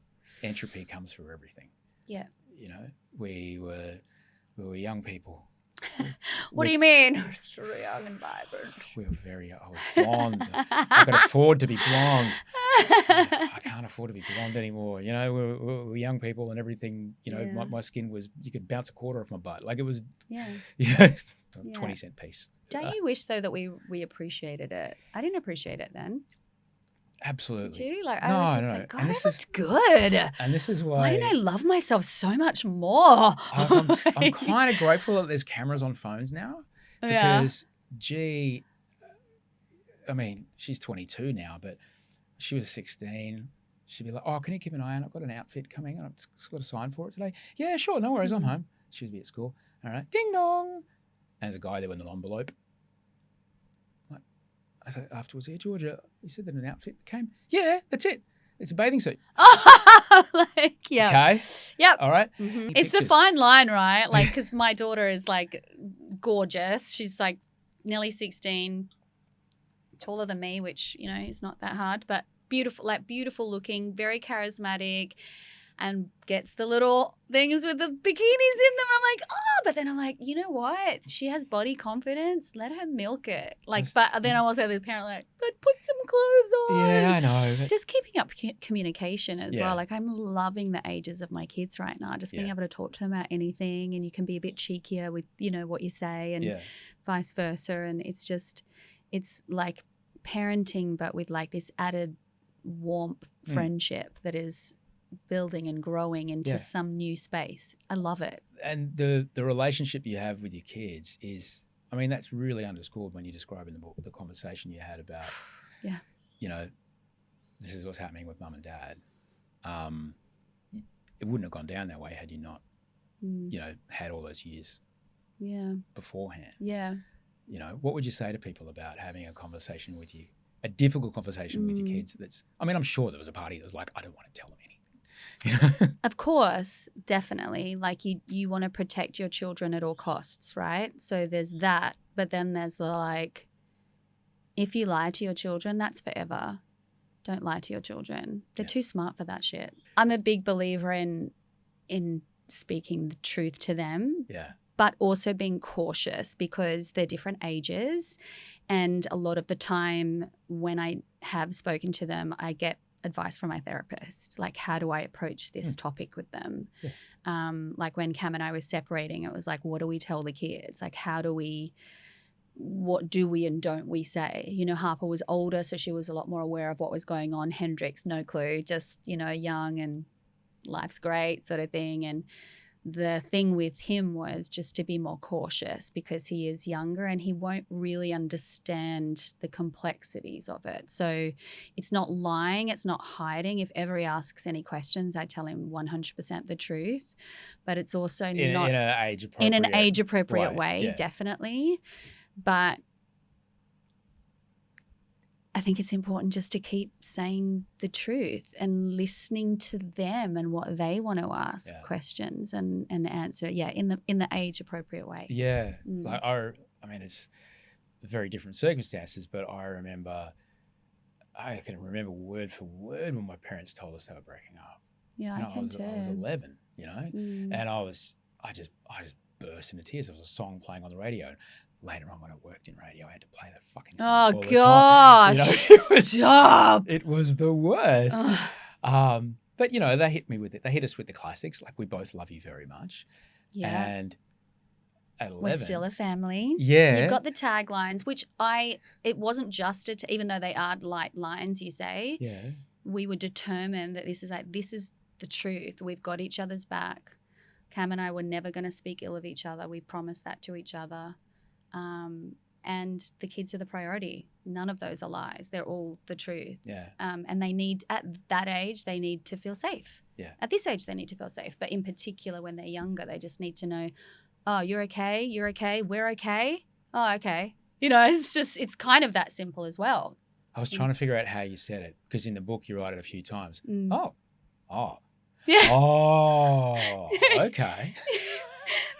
entropy comes through everything. Yeah. We were young people. What do you mean? We're so young and vibrant. We were very young. I was blonde. I could afford to be blonde. I can't afford to be blonde anymore. We were young people and everything. My skin was, you could bounce a quarter off my butt. Like it was, 20-cent piece. Don't you wish though that we appreciated it? I didn't appreciate it then. Absolutely. Did you? I was just like, God, that looked good. And this is why. Why didn't I love myself so much more? I'm kind of grateful that there's cameras on phones now. Because, she's 22 now, but she was 16. She'd be like, oh, can you keep an eye on it? I've got an outfit coming. I've just got to sign for it today. Yeah, sure. No worries. I'm home. She'd be at school. All right. Ding dong. And there's a guy there with an envelope. I said afterwards, yeah, Georgia, you said that an outfit came? Yeah, that's it. It's a bathing suit. Okay. Yep. All right. Mm-hmm. It's the fine line, right? Because my daughter is gorgeous. She's nearly 16, taller than me, which, is not that hard, but beautiful looking, very charismatic, and gets the little things with the bikinis in them. I'm like, but then I'm like, you know what? She has body confidence. Let her milk it. But then I'm also the parent but put some clothes on. Yeah, I know. Just keeping up communication as well. I'm loving the ages of my kids right now. Just being able to talk to them about anything, and you can be a bit cheekier with, what you say, and vice versa. And it's like parenting, but with this added warmth friendship that is building and growing into some new space. I love it. And the relationship you have with your kids is, that's really underscored when you describe in the book the conversation you had about, this is what's happening with mum and dad. It wouldn't have gone down that way had you not, had all those years beforehand. Yeah. What would you say to people about having a conversation with a difficult conversation with your kids. I'm sure there was a party that was like, I don't want to tell them anything. Of course, definitely. Like you want to protect your children at all costs, right? So there's that. But then there's the like, if you lie to your children, that's forever. Don't lie to your children. They're too smart for that shit. I'm a big believer in speaking the truth to them. Yeah. But also being cautious because they're different ages. And a lot of the time when I have spoken to them, I get advice from my therapist. Like, how do I approach this topic with them? Yeah. Like when Cam and I were separating, it was like, what do we tell the kids? Like, what do we and don't we say? You know, Harper was older, so she was a lot more aware of what was going on. Hendrix, no clue, just, you know, young and life's great sort of thing. And the thing with him was just to be more cautious because he is younger and he won't really understand the complexities of it. So it's not lying, it's not hiding. If ever he asks any questions, I tell him 100% the truth. But it's also not in an age appropriate way, yeah. Definitely. But I think it's important just to keep saying the truth and listening to them and what they want to ask questions and answer. Yeah, in the age appropriate way. Yeah, like it's very different circumstances, but I can remember word for word when my parents told us they were breaking up. Yeah, I can too. I was 11, you know, and I just burst into tears. There was a song playing on the radio. Later on, when I worked in radio, I had to play that fucking song. Oh gosh! Stop! It was the worst. But you know, they hit me with it. They hit us with the classics, like "We Both Love You Very Much." Yeah. And at 11, we're still a family. Yeah. You've got the taglines, which it wasn't just even though they are light lines, you say. Yeah. We were determined that this is the truth. We've got each other's back. Cam and I were never going to speak ill of each other. We promised that to each other. And the kids are the priority. None of those are lies. They're all the truth. Yeah. And they need, at that age, they need to feel safe. Yeah. At this age, they need to feel safe. But in particular, when they're younger, they just need to know, oh, you're okay, we're okay. Oh, okay. You know, it's kind of that simple as well. I was trying to figure out how you said it because in the book you write it a few times. Oh. Yeah. Oh, okay.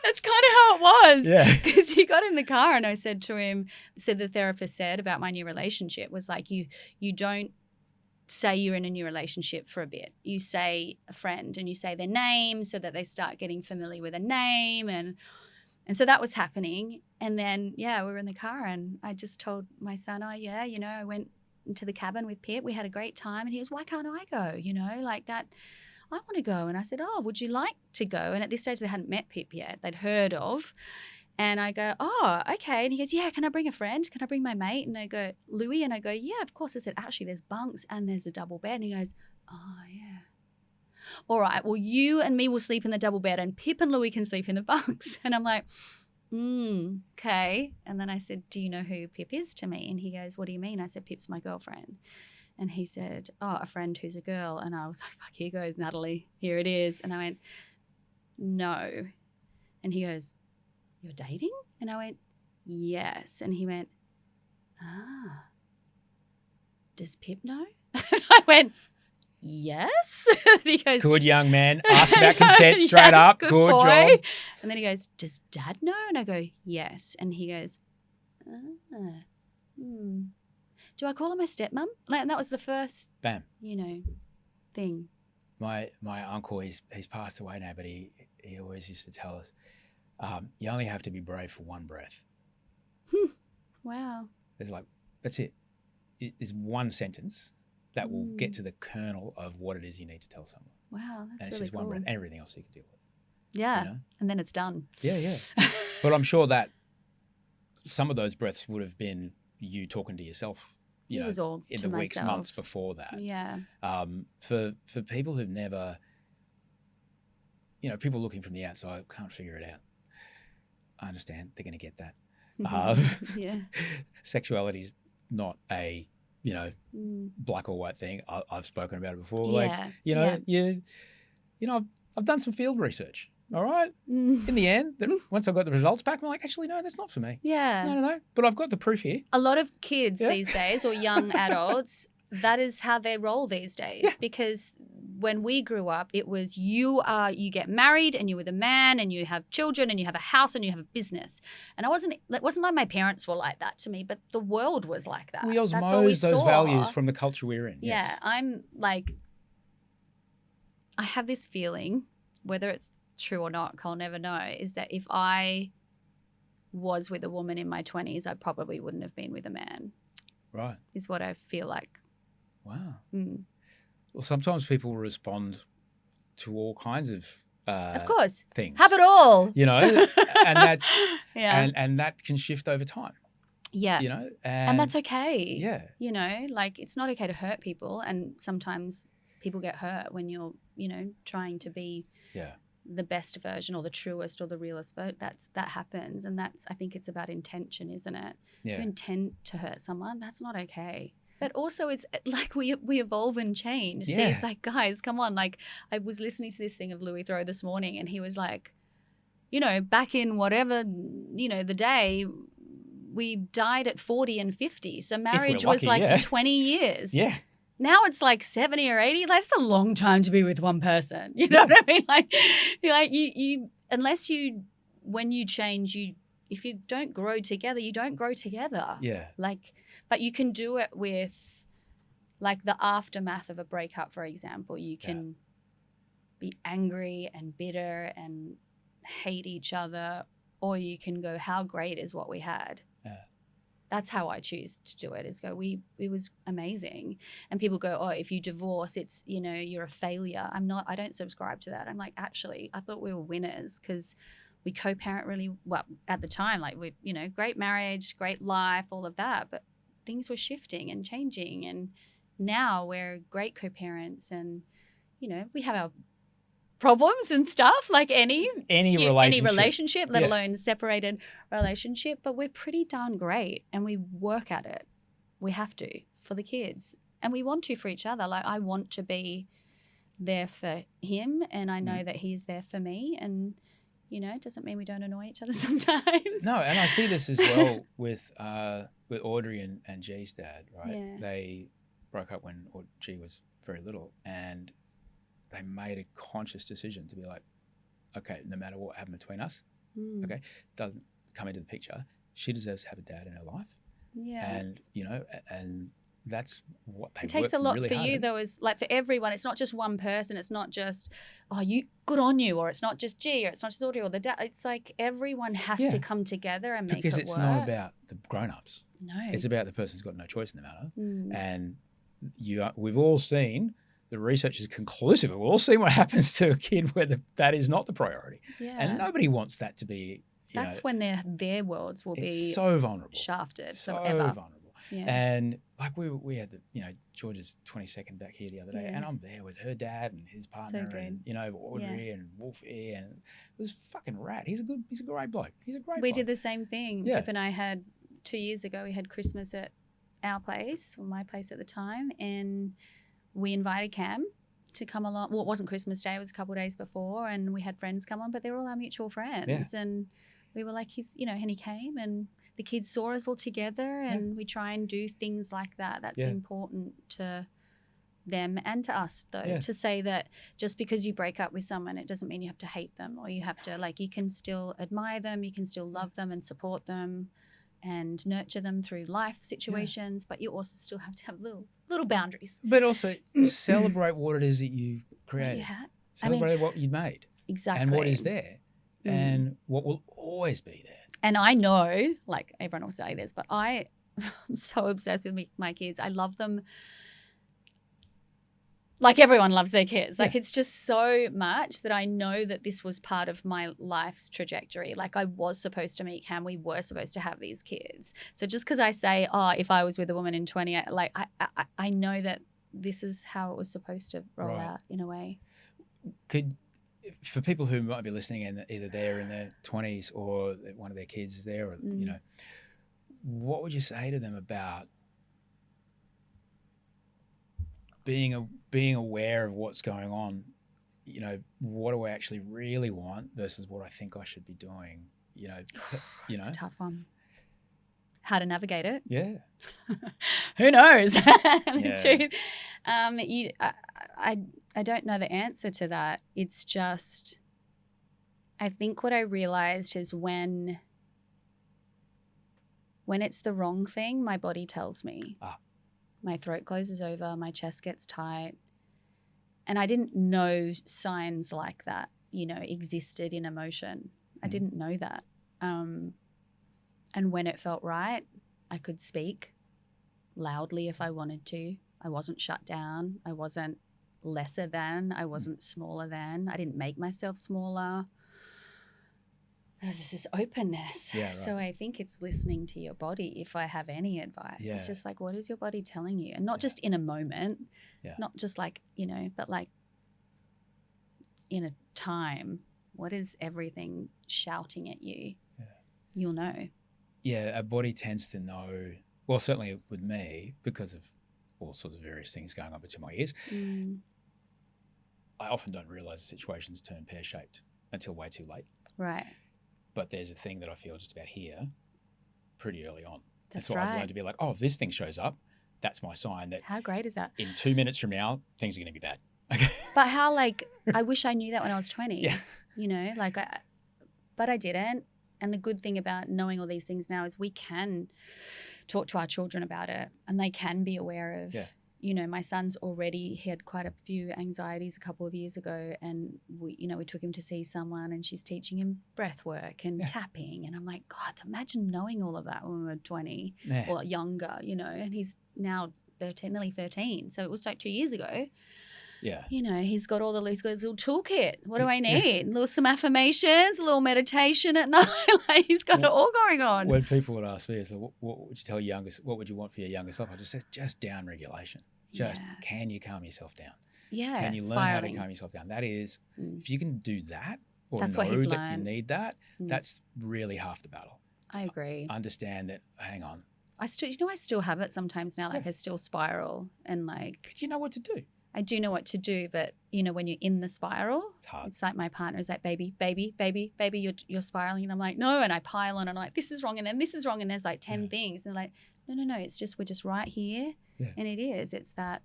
That's kind of how it was. Yeah. Because he got in the car and I said to him, so the therapist said about my new relationship was like, you don't say you're in a new relationship for a bit. You say a friend and you say their name so that they start getting familiar with a name. And so that was happening. And then, we were in the car and I just told my son, I went into the cabin with Pip. We had a great time. And he goes, why can't I go? You know, like that. I want to go. And I said, oh, would you like to go? And at this stage, they hadn't met Pip yet. They'd heard of. And I go, oh, okay. And he goes, yeah, can I bring a friend? Can I bring my mate? And I go, Louis? And I go, yeah, of course. I said, actually, there's bunks and there's a double bed. And he goes, oh, yeah. All right, well, you and me will sleep in the double bed and Pip and Louis can sleep in the bunks. And I'm like, okay. And then I said, do you know who Pip is to me? And he goes, what do you mean? I said, Pip's my girlfriend. And he said, oh, a friend who's a girl. And I was like, fuck, here goes Natalie. Here it is. And I went, no. And he goes, you're dating? And I went, yes. And he went, does Pip know? And I went, yes. And he goes, good young man. Ask about consent straight up. Good boy. job. And then he goes, does Dad know? And I go, yes. And he goes, do I call her my stepmom? And that was the first, bam, thing. My uncle, he's passed away now, but he always used to tell us, you only have to be brave for one breath. Wow. There's that's it. It's one sentence that will get to the kernel of what it is you need to tell someone. Wow, that's and it's really just cool. one breath, everything else you can deal with. Yeah, and then it's done. Yeah. But I'm sure that some of those breaths would have been you talking to yourself. It was all in to the weeks, myself. months before that. Yeah. For people who've never, people looking from the outside can't figure it out. I understand they're going to get that. Yeah. Sexuality's not a black or white thing. I've spoken about it before. Yeah. I've done some field research. All right. In the end, once I got the results back, I'm like, actually, no, that's not for me. Yeah. No. But I've got the proof here. A lot of kids these days, or young adults, that is how they roll these days. Because when we grew up, it was you get married and you were the man and you have children and you have a house and you have a business. And it wasn't like my parents were like that to me, but the world was like that. We osmose That's all we those saw. values from the culture we're in. Yeah. Yes. I'm like, I have this feeling, whether it's true or not, I'll never know, is that if I was with a woman in my 20s, I probably wouldn't have been with a man. Right. Is what I feel like. Wow. Well, sometimes people respond to all kinds of course, things. Have it all. You know, and that's and that can shift over time. Yeah. You know, and that's okay. Yeah. You know, like it's not okay to hurt people, and sometimes people get hurt when you're, you know, trying to be the best version or the truest or the realest. But that happens, and I think it's about intention, isn't it? Yeah. If you intend to hurt someone, that's not okay. But also it's like we evolve and change. Yeah. See, it's like, guys, come on. Like I was listening to this thing of Louis Theroux this morning, and he was like, you know, back in whatever, you know, the day, we died at 40 and 50. So marriage was like 20 years. Yeah. Now it's like 70 or 80. Like, it's a long time to be with one person. You know what I mean? Like you unless you, when you change, if you don't grow together, you don't grow together. Yeah. Like, but you can do it with, like, the aftermath of a breakup, for example. You can be angry and bitter and hate each other, or you can go, how great is what we had? Yeah. That's how I choose to do it, is go, it was amazing. And people go, oh, if you divorce, it's, you know, you're a failure. I don't subscribe to that. I'm like, actually, I thought we were winners because we co-parent really well at the time. Like, we, you know, great marriage, great life, all of that. But things were shifting and changing. And now we're great co-parents, and, you know, we have our problems and stuff, like any relationship, let alone separated relationship, but we're pretty darn great, and we work at it. We have to, for the kids, and we want to for each other. Like, I want to be there for him, and I know that he's there for me, and, you know, it doesn't mean we don't annoy each other sometimes. No, and I see this as well with Audrey and G's dad, right? Yeah. They broke up when G was very little, and they made a conscious decision to be like, okay, no matter what happened between us, okay, doesn't come into the picture. She deserves to have a dad in her life. Yeah. And, you know, and that's what they It takes a lot really for you, though, is like for everyone. It's not just one person. It's not just, oh, you good on you, or it's not just G, or it's not just Audrey or the dad. It's like everyone has to come together and make it work. Because it's not about the grown-ups. No. It's about the person who's got no choice in the matter. And we've all seen, the research is conclusive. We've all seen what happens to a kid where that is not the priority. Yeah. And nobody wants that to be, that's when their worlds will be so vulnerable. Shafted. So forever. Vulnerable. Yeah. And like we had George's 22nd back here the other day, and I'm there with her dad and his partner, and, you know, Audrey and Wolfie, and it was fucking rad. He's a great bloke. He's a great bloke. We did the same thing. Pip and I had 2 years ago, we had Christmas at our place, or my place at the time, and we invited Cam to come along. Well, it wasn't Christmas Day, it was a couple of days before, and we had friends come on, but they're all our mutual friends. And we were like, and he came, and the kids saw us all together, and we try and do things like that. That's important to them and to us, though, to say that just because you break up with someone, it doesn't mean you have to hate them, or you have to, like, you can still admire them, you can still love them and support them and nurture them through life situations, but you also still have to have little boundaries. But also celebrate what it is that you created. Celebrate what you made. Exactly. And what is there. And what will always be there. And I know, like, everyone will say this, but I'm so obsessed with my kids. I love them like everyone loves their kids. Like, it's just so much that I know that this was part of my life's trajectory. Like, I was supposed to meet Cam. We were supposed to have these kids. So just because I say, oh, if I was with a woman in 20, like, I know that this is how it was supposed to roll out in a way. For people who might be listening and either they're in their 20s or one of their kids is there, or, you know, what would you say to them about being aware of what's going on you know, what do I actually really want versus what I think I should be doing? You know, It's a tough one. How to navigate it? Yeah. Who knows? Yeah. Truth. I don't know the answer to that. It's just, I think what I realized is when it's the wrong thing, my body tells me. My throat closes over, my chest gets tight. And I didn't know signs like that, you know, existed in emotion. I didn't know that. And when it felt right, I could speak loudly if I wanted to. I wasn't shut down. I wasn't lesser than. I wasn't smaller than. I didn't make myself smaller. There's just this openness. Yeah, right. So I think it's listening to your body if I have any advice. Yeah. It's just like, what is your body telling you? And not just in a moment, not just like, you know, but like in a time. What is everything shouting at you? Yeah. You'll know. Yeah, our body tends to know, well, certainly with me, because of all sorts of various things going on between my ears, I often don't realise the situation's turned pear-shaped until way too late. Right. But there's a thing that I feel just about here pretty early on. That's so right. I've learned to be like, oh, if this thing shows up, that's my sign that how great is that? In 2 minutes from now, things are going to be bad. But how, like, I wish I knew that when I was 20. Yeah. You know, like, but I didn't. And the good thing about knowing all these things now is we can talk to our children about it and they can be aware of, you know, my son's already had quite a few anxieties a couple of years ago, and we took him to see someone and she's teaching him breath work and tapping. And I'm like, God, imagine knowing all of that when we were 20 or younger, you know, and he's now 13, nearly 13. So it was like 2 years ago. Yeah. You know, he's got his little toolkit. What do I need? Some affirmations, a little meditation at night. Like he's got it all going on. When people would ask me, it's like, what would you tell what would you want for your younger self? I just said, just down regulation. Can you calm yourself down? Yeah. Can you learn how to calm yourself down? That is, if you can do that or that's know what he's that learned. you need that, that's really half the battle. I agree. Understand that, hang on. I still have it sometimes now. Like I still spiral and like. But you know what to do. I do know what to do, but you know when you're in the spiral, it's hard. It's like my partner is like, baby, you're spiraling, and I'm like, no, and I pile on, and I'm like, this is wrong, and then this is wrong, and there's like 10 things, and they're like, no, it's just we're just right here, and it's that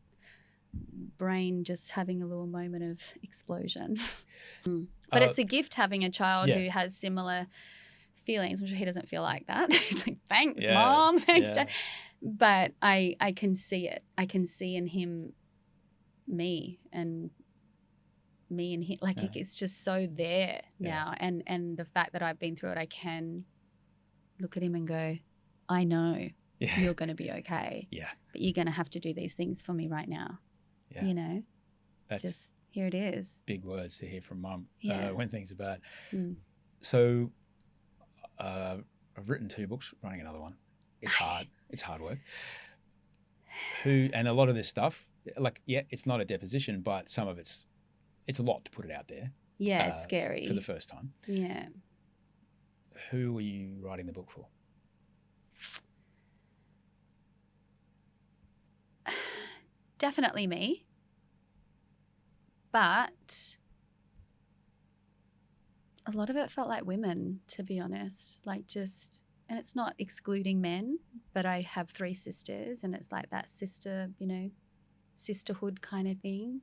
brain just having a little moment of explosion. But it's a gift having a child who has similar feelings. I'm sure he doesn't feel like that. He's like, thanks, Mom, thanks, Dad. But I can see it. I can see in him. Me and him, like it's just so there now, and the fact that I've been through it, I can look at him and go, I know you're going to be okay, but you're going to have to do these things for me right now. You know, that's just here it is. Big words to hear from Mum when things are bad. So I've written 2 books, running another one. It's hard. It's hard work. And a lot of this stuff, like, it's not a deposition, but some of it's a lot to put it out there. Yeah, it's scary. For the first time. Yeah. Who were you writing the book for? Definitely me. But a lot of it felt like women, to be honest. Like just, and it's not excluding men, but I have 3 sisters and it's like that sisterhood kind of thing.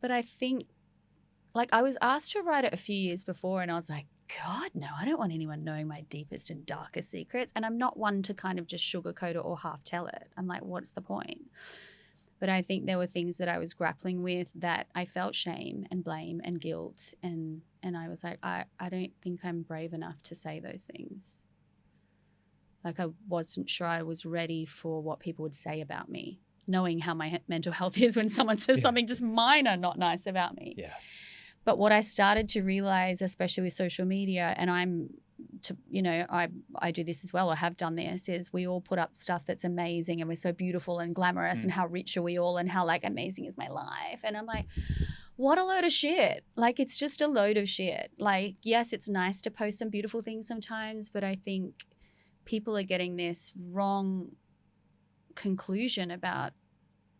But I think, like, I was asked to write it a few years before and I was like, God, no, I don't want anyone knowing my deepest and darkest secrets. And I'm not one to kind of just sugarcoat it or half tell it. I'm like, what's the point? But I think there were things that I was grappling with that I felt shame and blame and guilt. And I was like, I don't think I'm brave enough to say those things. Like I wasn't sure I was ready for what people would say about me, knowing how my mental health is when someone says something just minor not nice about me. Yeah. But what I started to realize, especially with social media, and I do this as well, I have done this, is we all put up stuff that's amazing and we're so beautiful and glamorous and how rich are we all and how like amazing is my life. And I'm like, what a load of shit. Like it's just a load of shit. Like, yes, it's nice to post some beautiful things sometimes, but I think people are getting this wrong conclusion about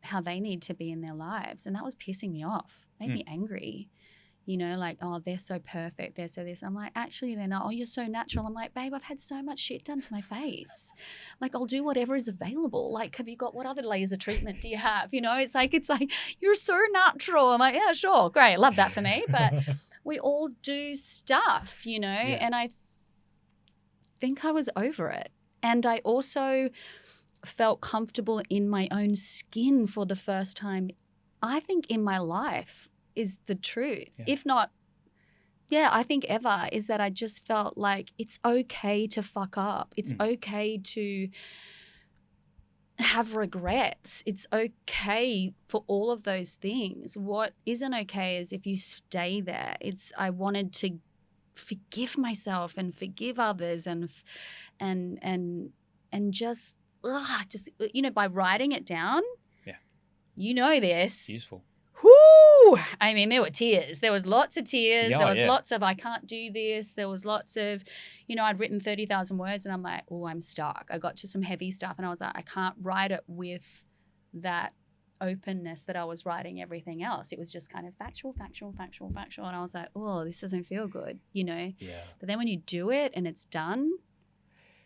how they need to be in their lives. And that was pissing me off, made me angry. You know, like, oh, they're so perfect, they're so this. I'm like, actually, they're not. Oh, you're so natural. I'm like, babe, I've had so much shit done to my face. Like, I'll do whatever is available. Like, have you got, what other laser treatment do you have? You know, it's like, you're so natural. I'm like, yeah, sure, great, love that for me. But we all do stuff, you know, and I think I was over it. And I also felt comfortable in my own skin for the first time, I think, in my life. Is the truth. If not, I think ever, is that I just felt like it's okay to fuck up. It's okay to have regrets. It's okay for all of those things. What isn't okay is if you stay there. I wanted to forgive myself and forgive others and just you know, by writing it down. Yeah. You know this. Useful. Whoo! I mean, there were tears. There was lots of tears. Yeah, there was lots of, I can't do this. There was lots of, you know, I'd written 30,000 words and I'm like, oh, I'm stuck. I got to some heavy stuff and I was like, I can't write it with that openness that I was writing everything else. It was just kind of factual. And I was like, oh, this doesn't feel good, you know? Yeah. But then when you do it and it's done,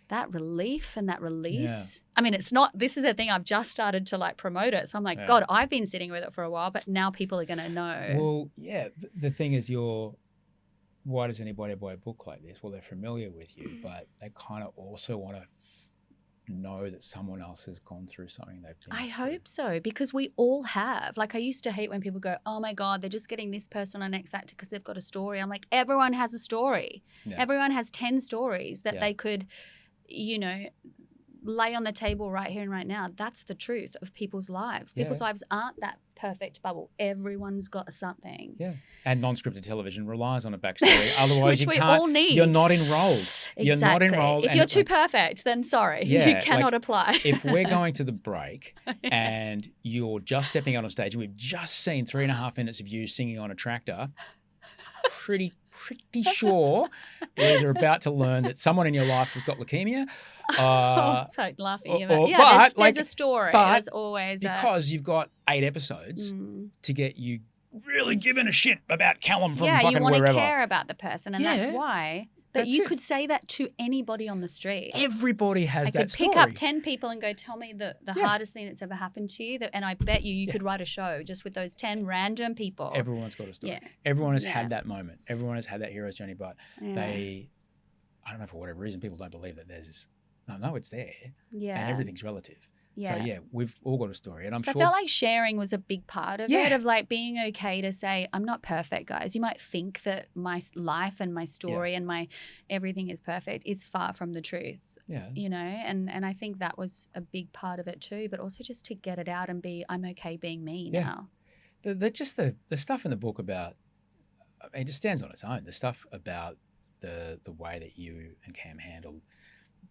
that relief and that release. I mean, it's not, this is the thing, I've just started to like promote it. So I'm like, God, I've been sitting with it for a while, but now people are going to know. Well, yeah, the thing is why does anybody buy a book like this? Well, they're familiar with you, but they kind of also want to know that someone else has gone through something they've been through. I hope so, because we all have. Like, I used to hate when people go, oh my God, they're just getting this person on X Factor because they've got a story. I'm like, everyone has a story. Yeah. Everyone has 10 stories that they could, you know, lay on the table right here and right now. That's the truth of people's lives. People's lives aren't that perfect bubble. Everyone's got something. Yeah. And non-scripted television relies on a backstory. Otherwise, Which we all need. You're not enrolled. Exactly. You're not enrolled. If you're too perfect, then sorry, you cannot apply. If we're going to the break and you're just stepping out on stage and we've just seen 3.5 minutes of you singing on a tractor, pretty sure you're either about to learn that someone in your life has got leukemia. Don't laugh at you. Yeah, there's a story. There's always because you've got 8 episodes to get you really giving a shit about Callum from fucking wherever. You want to care about the person, and that's why. But you could say that to anybody on the street. Everybody has that story. I could pick up 10 people and go, tell me the hardest thing that's ever happened to you. And I bet you could write a show just with those 10 random people. Everyone's got a story. Yeah. Everyone has had that moment. Everyone has had that hero's journey, but I don't know, for whatever reason, people don't believe that there's this. No, it's there. Yeah. And everything's relative. Yeah. So, we've all got a story. And I'm sure. I felt like sharing was a big part of it, of like being okay to say, I'm not perfect, guys. You might think that my life and my story and my everything is perfect. It's far from the truth. Yeah. You know, and I think that was a big part of it too, but also just to get it out and be, I'm okay being me now. The stuff in the book about, it just stands on its own. The stuff about the way that you and Cam handled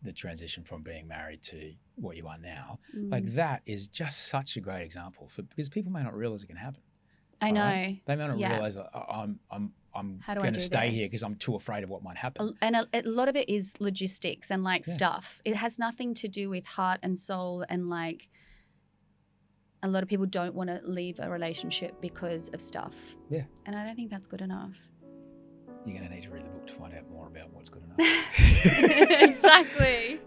the transition from being married to what you are now, like that is just such a great example because people may not realize it can happen. I know. They may not realize that I'm going to stay here because I'm too afraid of what might happen. And a lot of it is logistics and like stuff. It has nothing to do with heart and soul, and like a lot of people don't want to leave a relationship because of stuff. Yeah. And I don't think that's good enough. You're going to need to read the book to find out more about what's good enough. Exactly.